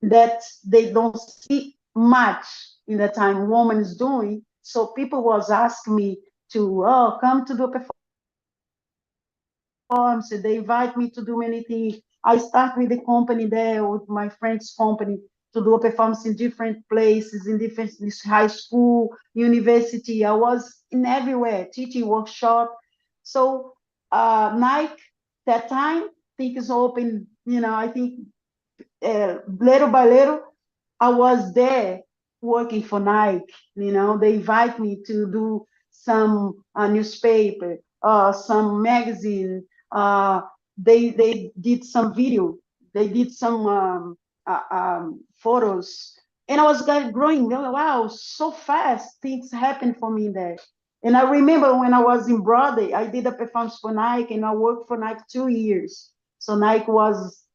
that they don't see much in the time woman is doing. So people was asking me to come to do a performance. They invite me to do many things. I start with the company there, with my friend's company, to do a performance in different places, in different high school, university. I was in everywhere, teaching workshop. So Nike, that time, think is open, I think little by little, I was there working for Nike. They invite me to do some newspaper, some magazine. They did some video. They did some photos, and I was growing. Wow, so fast things happened for me there. And I remember when I was in Broadway, I did a performance for Nike, and I worked for Nike 2 years. So Nike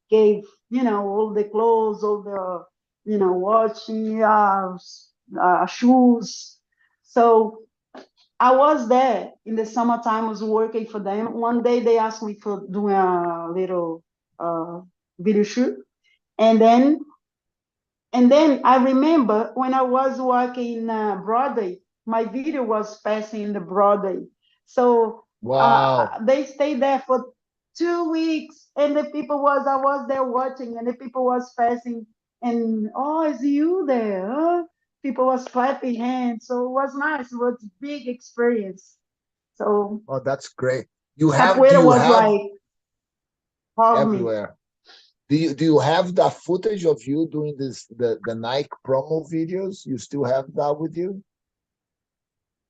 gave all the clothes, all the watching, shoes. So I was there in the summertime, was working for them. One day they asked me for doing a little uh, video shoot. And then, I remember when I was working in Broadway, my video was passing in the Broadway. So Wow. they stayed there for 2 weeks, and I was there watching, and the people was passing, and oh, is you there? Huh? People was clapping hands, so it was nice. It was a big experience. So Oh, that's great. Do capoeira you was have like hug me. everywhere? Do you have the footage of you doing the Nike promo videos? You still have that with you?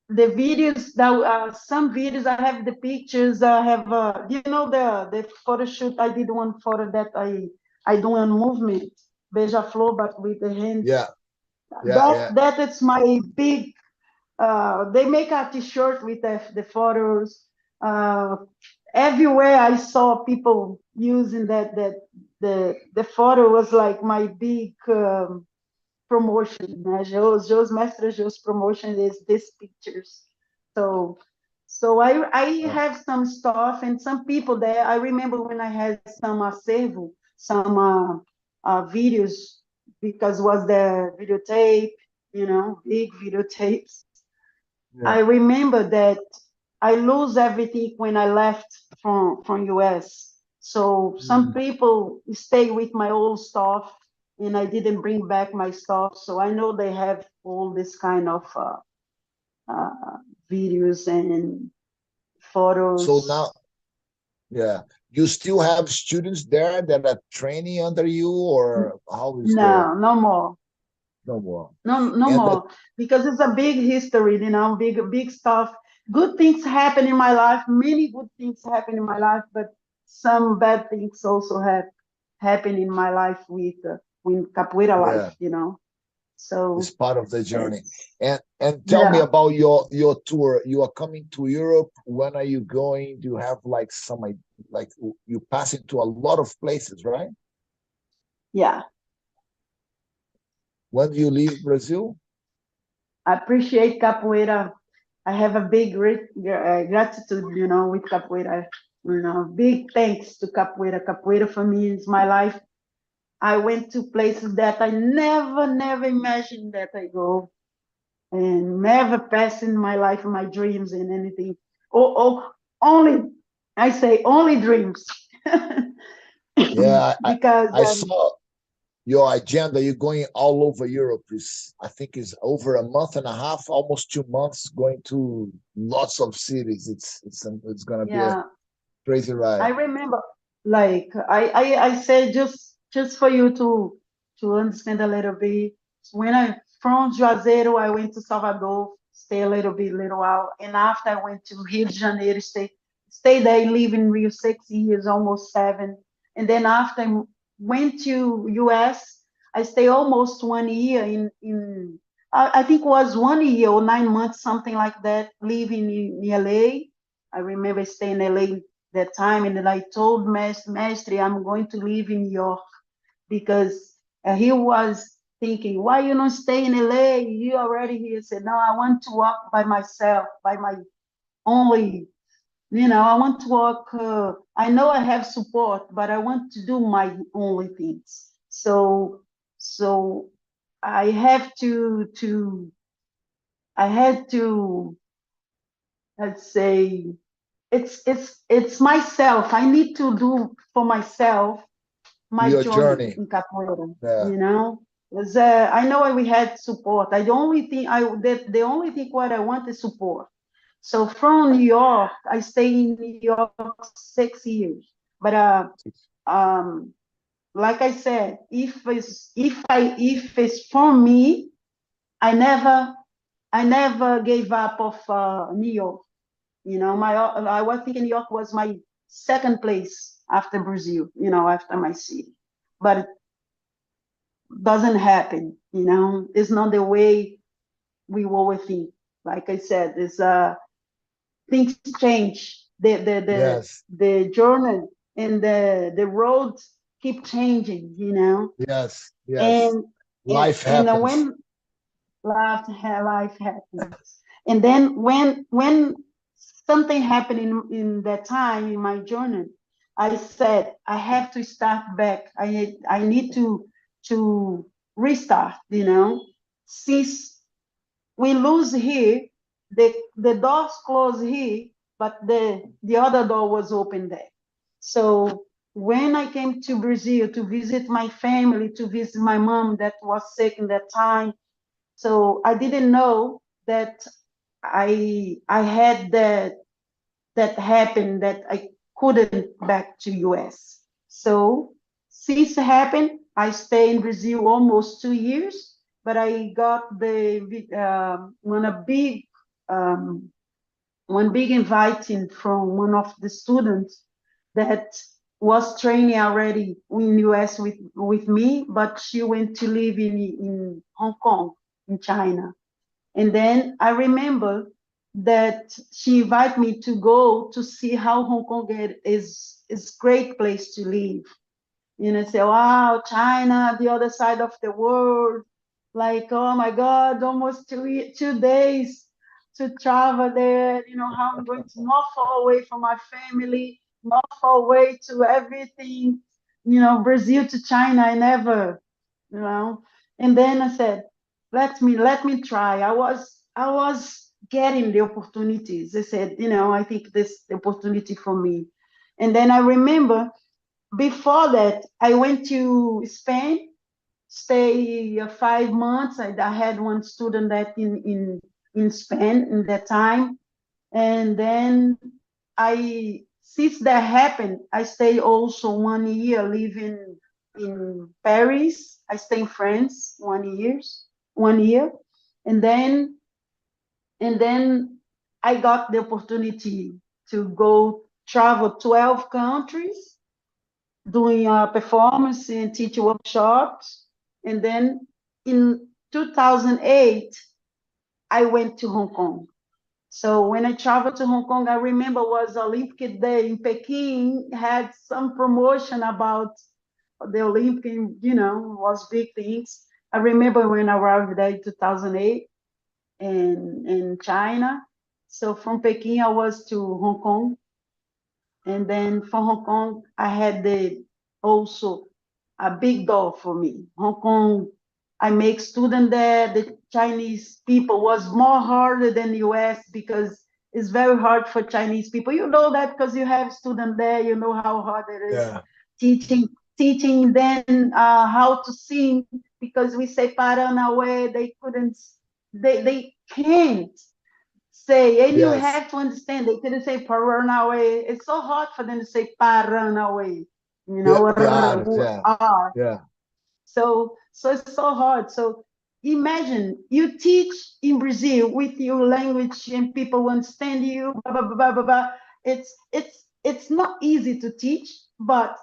The videos that some videos I have the pictures. I have the photo shoot. I did one photo that I do a movement beija flor but with the Yeah, hands. yeah, that yeah. that is my big. They make a t-shirt with the photos. uh, Everywhere I saw people using that the photo was like my big promotion, né? Joe's Mestre Joe's promotion is these pictures. So So I have some stuff and some people there. I remember when I had some acervo, some videos, because was the videotape, big videotapes. I Yeah. remember that I lose everything when I left from US. So some Mm. people stay with my old stuff, and I didn't bring back my stuff. So I know they have all this kind of uh, videos and So photos. now, yeah, you still have students there that are training under you, or how is No, the no more. no more? No And the more. Because it's a big history, big stuff. Good things happen in my life. Many good things happen in my life, but some bad things also have happened in my life with capoeira yeah, life. it's So part of the journey. it's, And tell me yeah, about your tour. You are coming to Europe. When are you going? Do you have like like you pass into a lot of places, right? yeah. When do you leave Brazil? I appreciate capoeira. I have a big gratitude, with capoeira. Big thanks to capoeira. Capoeira for me is my life. I went to places that I never imagined that I go, and never passed in my life, my dreams and anything. Only, I say only dreams. Yeah, Because, I saw your agenda. You're going all over Europe. Is I think is over a month and a half, almost 2 months, going to lots of cities. It's gonna be a yeah, crazy I ride. remember, like I say, just for you to understand a little bit. When I from Juazeiro, I went to Salvador, stay a little while, and after I went to Rio de Janeiro, stay there, live in Rio 6 years, almost 7, and then after I went to US, I stay almost 1 year in I think it was 1 year or 9 months, something like that, living in LA. I remember staying in LA that time, and then I told Mestre, I'm going to live in New York, because he was thinking, why you not stay in LA? You already here. I said, no, I want to walk by myself, by my only, I want to walk. I know I have support, but I want to do my only things. So I have I had to, let's say, it's myself. I need to do for myself my Your journey journey. in capoeira. Yeah. You know, I know we had support. I the only thing I the only thing what I want is support. So from New York, I stay in New York 6 years. But um, like I said, if it's for me, I never gave up of New York. I was thinking New York was my second place after Brazil, after my city. But it doesn't happen, It's not the way we always think. Like I said, things change. Yes. The journey and the roads keep changing, Yes. Yes. And and Life and happens. when life happens. And then when something happened in that time in my journey, I said I have to start back. I need to restart, Since we lose here, the doors close here, but the other door was open there. So when I came to Brazil to visit my family, to visit my mom that was sick in that time, so I didn't know that I had that happened, that I couldn't back to US. So since it happened, I stayed in Brazil almost 2 years, but I got the um, one big inviting from one of the students that was training already in US with me, but she went to live in Hong Kong, in China. And then I remember that she invited me to go to see how Hong Kong is great place to live. Say, wow, China, the other side of the world. Like, oh my God, almost 2 days. to travel there, how I'm going to more far away from my family, more far away to everything, Brazil to China, I never, you know. And then I said, let me try. I was getting the opportunities. I said, I think this the opportunity for me. And then I remember before that, I went to Spain, stay 5 months. I had one student that in Spain in that time, and then since that happened, I stay also 1 year living in Paris. I stay in France 1 year, and then I got the opportunity to go travel 12 countries doing performance and teach workshops. And then in 2008, I went to Hong Kong. So when I traveled to Hong Kong, I remember was Olympic Day in Peking, had some promotion about the Olympic, was big things. I remember when I arrived there in 2008 in China. So from Peking, I was to Hong Kong, and then from Hong Kong, I had also a big door for me. Hong Kong, I make student there. The Chinese people was more harder than the US because it's very hard for Chinese people. You know that because you have student there. You know how hard it is Yeah. teaching them how to sing because we say Paranauê. They couldn't. They can't say, and you Yes. have to understand they couldn't say Paranauê. It's so hard for them to say Paranauê, Yeah. The r, odds. Yeah. r. Yeah. So it's so hard. So imagine you teach in Brazil with your language and people understand you. Blah, blah, blah, blah, blah. It's not easy to teach, but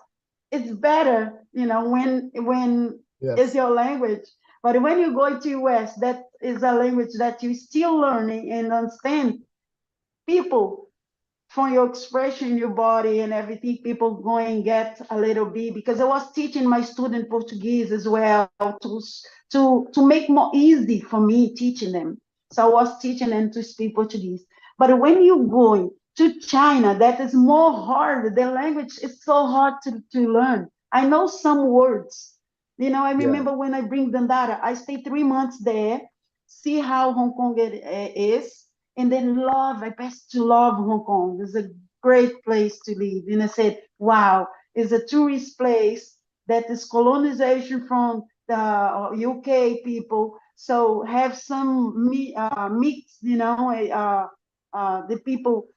it's better, when it's Yes. your language. But when you go to US, that is a language that you're still learning and understand people from your expression, your body and everything, people going get a little bit because I was teaching my student Portuguese as well to make more easy for me teaching them. So I was teaching them to speak Portuguese. But when you go to China, that is more hard. The language is so hard to learn. I know some words. I Yeah. remember when I bring Dandara, I stay 3 months there, see how Hong Kong is, and then I best to love Hong Kong. It's a great place to live. And I said, wow, it's a tourist place that is colonization from the UK people. So have some mix, the people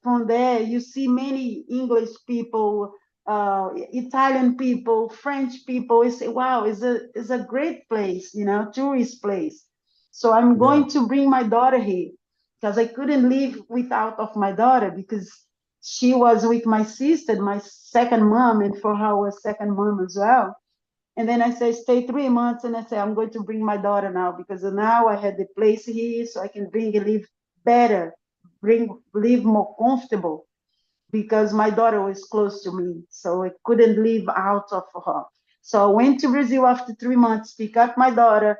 from there. You see many English people, Italian people, French people. You say, wow, it's a great place, tourist place. So I'm Yeah. going to bring my daughter here because I couldn't live without of my daughter because she was with my sister, my second mom, and for her was second mom as well. And then I say, stay 3 months, and I say, I'm going to bring my daughter now because now I had the place here, so I can bring and live better, live more comfortable because my daughter was close to me, so I couldn't live out of her. So I went to Brazil after 3 months, pick up my daughter,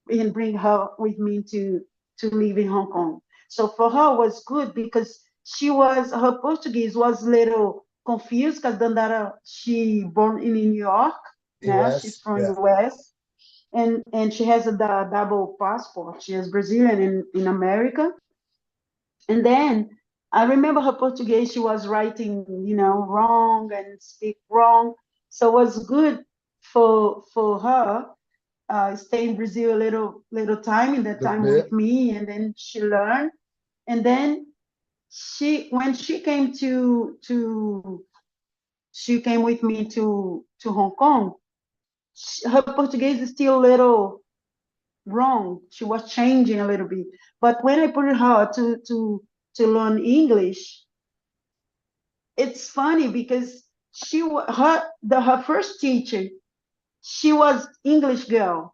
and bring her with me to live in Hong Kong. So for her was good because her Portuguese was a little confused because Dandara she born in New York. Yeah, she's US. from Yeah. US, and she has a double passport. She is Brazilian in America. And then I remember her Portuguese. She was writing, wrong and speak wrong. So it was good for her stay in Brazil a little time in that Little time with bit. me, and then she learned. And then when she came she came with me to Hong Kong. Her Portuguese is still a little wrong. She was changing a little bit. But when I put her to learn English, it's funny because her first teacher, she was English girl.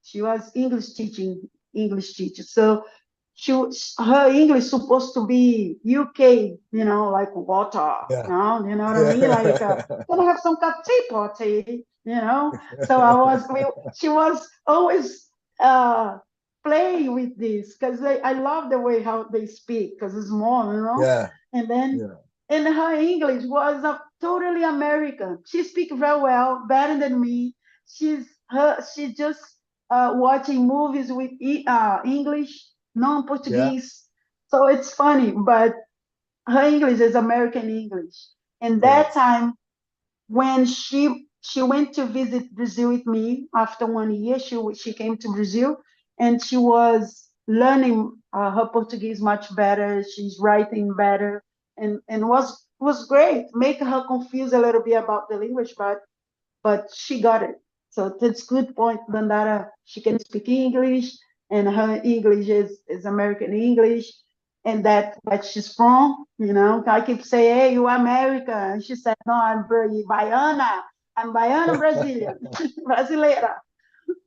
She was English teacher. So her English supposed to be UK, like water, Yeah. you know what I mean? Like, Yeah. can I have some cup tea party, So she was always uh, play with this because I love the way how they speak because it's small, you know. Yeah, And then yeah, and her English was totally American. She speaks very well, better than me. She just watching movies with English, yeah, non-Portuguese. So it's funny, but her English is American English. And yeah. that time when she went to visit Brazil with me after 1 year. She came to Brazil and she was learning her Portuguese much better. She's writing better and was great. Make her confused a little bit about the language, but she got it. So that's good point, Dandara. She can speak English, and her English is American English, and that's where she's from. You know, I keep saying, "Hey, you American?" And she said, "No, I'm Baiana. I'm Baiana Brazilian, Brasileira."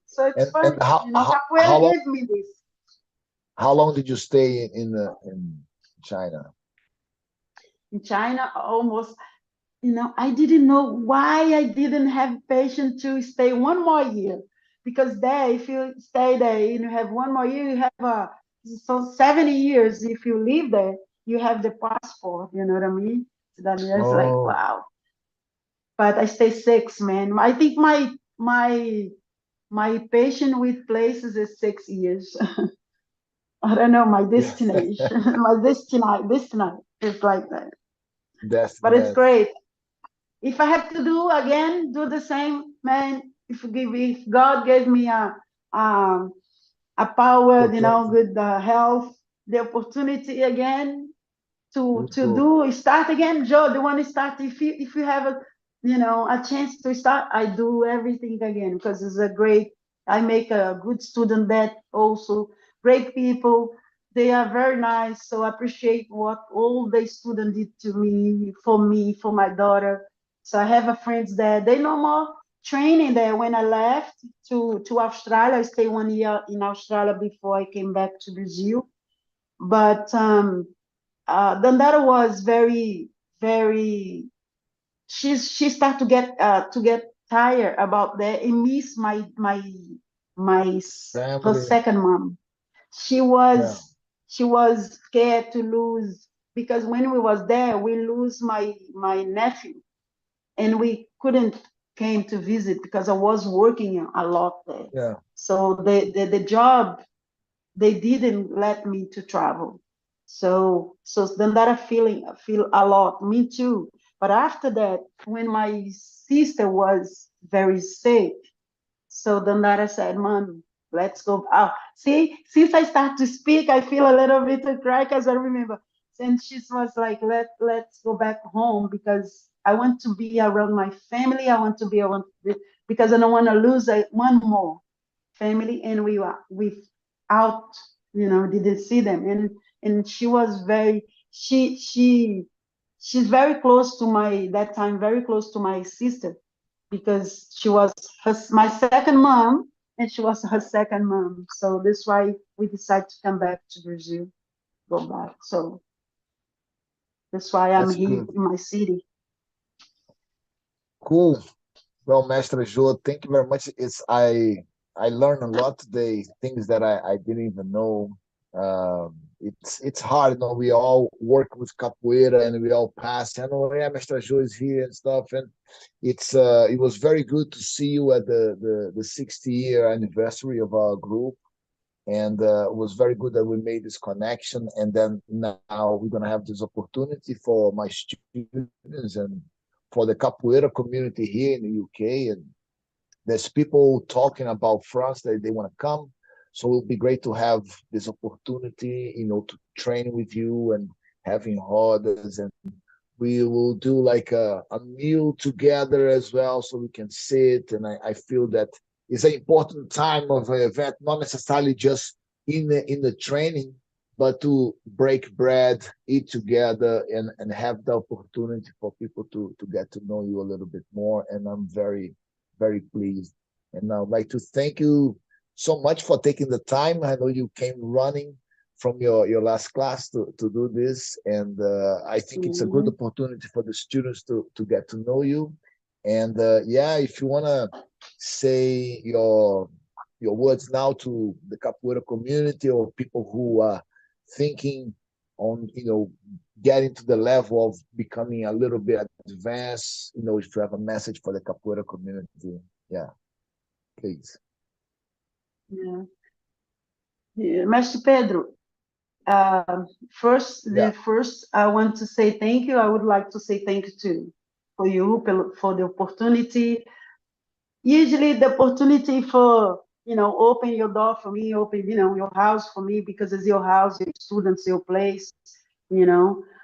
So it's And funny. You know, how Capoeira long gave me this. did you stay in China? In China, almost, you know, I didn't know why I didn't have patience to stay 1 more year. Because there, if you stay there and you have 1 more year, you have so 70 years. If you live there, you have the passport. You know what I mean? So then it's like Oh, wow. But I stay 6, man. I think my patience with places is 6 years. I don't know my yeah, destination, my destiny is like that. But it's that's great. If I have to do again, do the same, man. If God gave me um, a power, you know, opportunity. good health, the opportunity again Would to go. do start again, Joe. The one to start. If you have a a chance to start, I do everything again because it's a great. I make a good student that also great people. They are very nice, so I appreciate what all the students did to me, for my daughter. So I have a friends there. They no more training there. When I left to Australia, I stayed 1 year in Australia before I came back to Brazil. But Dandara was very, very. She started to get tired about that and miss her Family. second mom. She Yeah, was she was scared to lose because when we was there, we lose my nephew and we couldn't came to visit because I was working a lot there. yeah. So the job they didn't let me to travel. So then that I feel a lot. Me too. But after that, when my sister was very sick, so then that I said, Mom, let's go out. See, since I start to speak, I feel a little bit to cry because I remember. And she was like, let's go back home because I want to be around my family. I want to be around because I don't want to lose one more family. And we were without, didn't see them. And she was very she's very close to my that time, very close to my sister because she was my second mom and she was her second mom. So that's why we decided to come back to Brazil, go back. So that's why I'm That's here good. in my city. Cool. Well, Mestre Jô, thank you very much. I learned a lot today, things that I didn't even know. It's hard, we all work with capoeira and we all pass. I know, yeah, Mestre Jô is here and stuff, and it was very good to see you at the 60-year anniversary of our group, and it was very good that we made this connection. And then now we're gonna have this opportunity for my students and for the capoeira community here in the UK, and there's people talking about France that they want to come. So it'll be great to have this opportunity, to train with you and having orders. And we will do like a meal together as well so we can sit. And I feel that it's an important time of an event, not necessarily just in the training, but to break bread, eat together, and have the opportunity for people to get to know you a little bit more. And I'm very, very pleased. And I'd like to thank you so much for taking the time. I know you came running from your last class to do this. And I think it's a good Mhm. opportunity for the students to get to know you. And yeah, if you want to say your words now to the capoeira community or people who are thinking on, getting to the level of becoming a little bit advanced, if you have a message for the capoeira community, yeah, please. Yeah. Yeah. Mestre Pedro, first, Yeah, I want to say thank you. I would like to say thank you to for you for the opportunity. Usually, the opportunity for open your door for me, open your house for me because it's your house, your students, your place.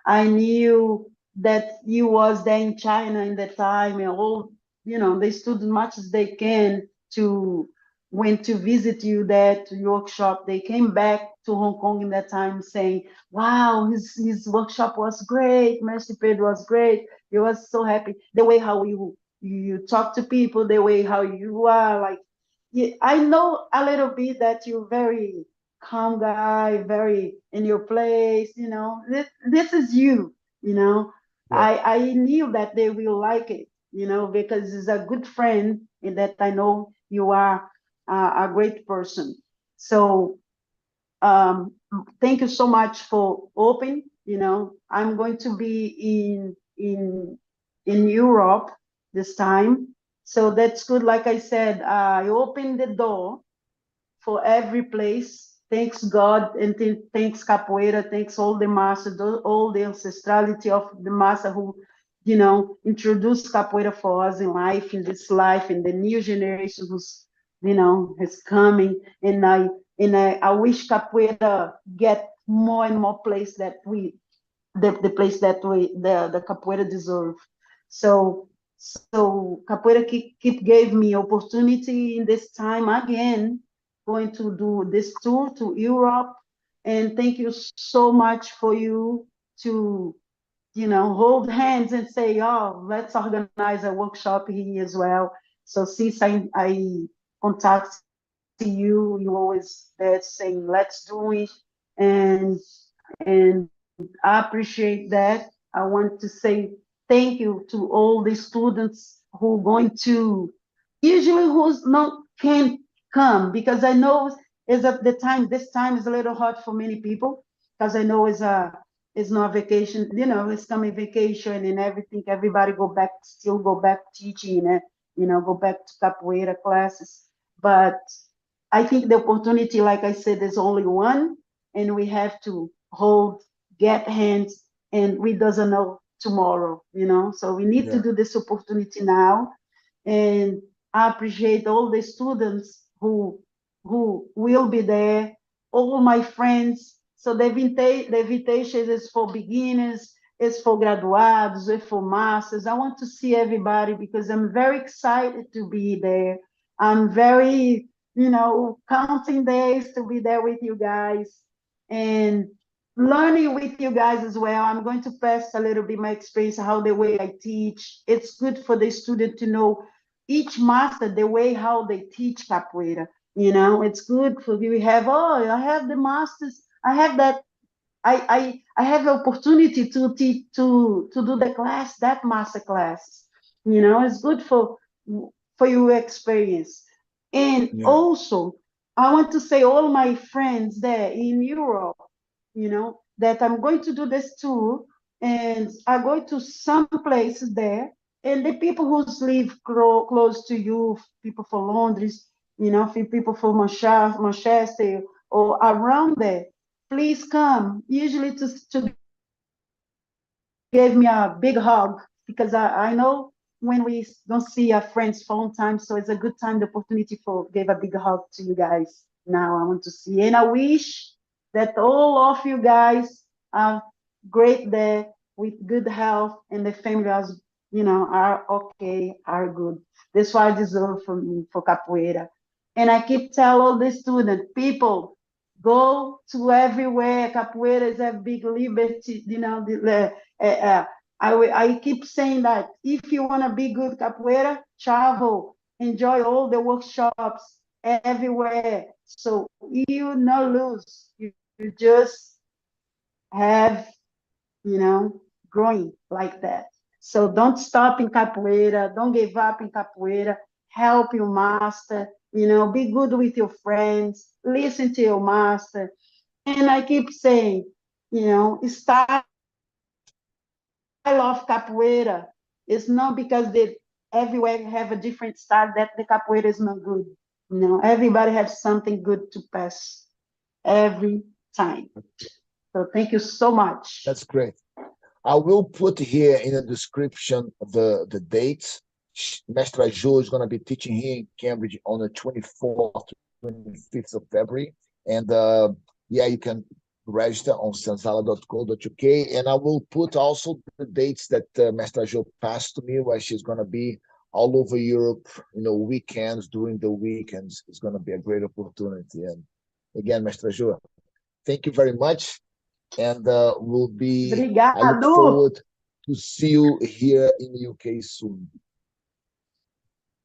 I knew that you was there in China in that time, and all they stood as much as they can to went to visit you there to your workshop. They came back to Hong Kong in that time saying, wow, his workshop was great, Mestre Pedro was great. He was so happy. The way how you talk to people, the way how you are, like, yeah, I know a little bit that you're very calm guy, very in your place, this is you, you know. yeah, I knew that they will like it, because it's a good friend and that I know you are a great person. So um, thank you so much for open. I'm going to be in Europe this time, so that's good. Like I said, I opened the door for every place. Thanks God and thanks Capoeira, thanks all the master, all the ancestrality of the master who, introduced Capoeira for us in life, in this life, in the new generation who's, is coming. And I wish Capoeira get more and more place that the place that the capoeira deserve. So capoeira keep gave me opportunity in this time again, going to do this tour to Europe, and thank you so much for you to hold hands and say, oh, let's organize a workshop here as well. So since I contact you, you always there saying let's do it, and I appreciate that. I want to say thank you to all the students who going to usually who's not can come, because I know is at the time this time is a little hard for many people, because I know it's not vacation, it's coming vacation and everything. Everybody still go back teaching, go back to capoeira classes. But I think the opportunity, like I said, is only one, and we have to get hands, and we doesn't know tomorrow, So we need to yeah, do this opportunity now, and I appreciate all the students who will be there, all my friends. So the invitation is for beginners, it's for graduados, it's for masters. I want to see everybody because I'm very excited to be there. I'm very, counting days to be there with you guys and learning with you guys as well. I'm going to pass a little bit my experience, how the way I teach. It's good for the student to know each master, the way how they teach capoeira. It's good for you. We have, oh, I have the masters. I have that. I have the opportunity to teach to do the class, that master class. It's good for your experience. And yeah, also, I want to say all my friends there in Europe, that I'm going to do this tour, and I go to some places there, and the people who live close to you, people from Londres, people from Manchester or around there, please come. Usually to give me a big hug, because I know when we don't see our friends for a long time, so it's a good time, the opportunity for give a big hug to you guys. Now I want to see, and I wish that all of you guys are great there with good health, and the family are okay, are good. That's what I deserve for me for capoeira. And I keep tell all the students, people, go to everywhere. Capoeira is a big liberty, I keep saying that if you want to be good capoeira, travel, enjoy all the workshops everywhere. So you no lose. You just have, growing like that. So don't stop in capoeira. Don't give up in capoeira. Help your master. You know, be good with your friends, listen to your master. And I keep saying, you know, style of capoeira is not because they everywhere have a different style that the capoeira is not good. You know, everybody has something good to pass every time. So thank you so much. That's great. I will put here in the description the dates. Mestre Jo is going to be teaching here in Cambridge on the 24th, 25th of February. And yeah, you can register on sanzala.co.uk. And I will put also the dates that Mestre Jo passed to me, where she's going to be all over Europe, you know, weekends, during the weekends. It's going to be a great opportunity. And again, Mestre Jo, thank you very much. And I look Obrigado. forward to see you here in the UK soon.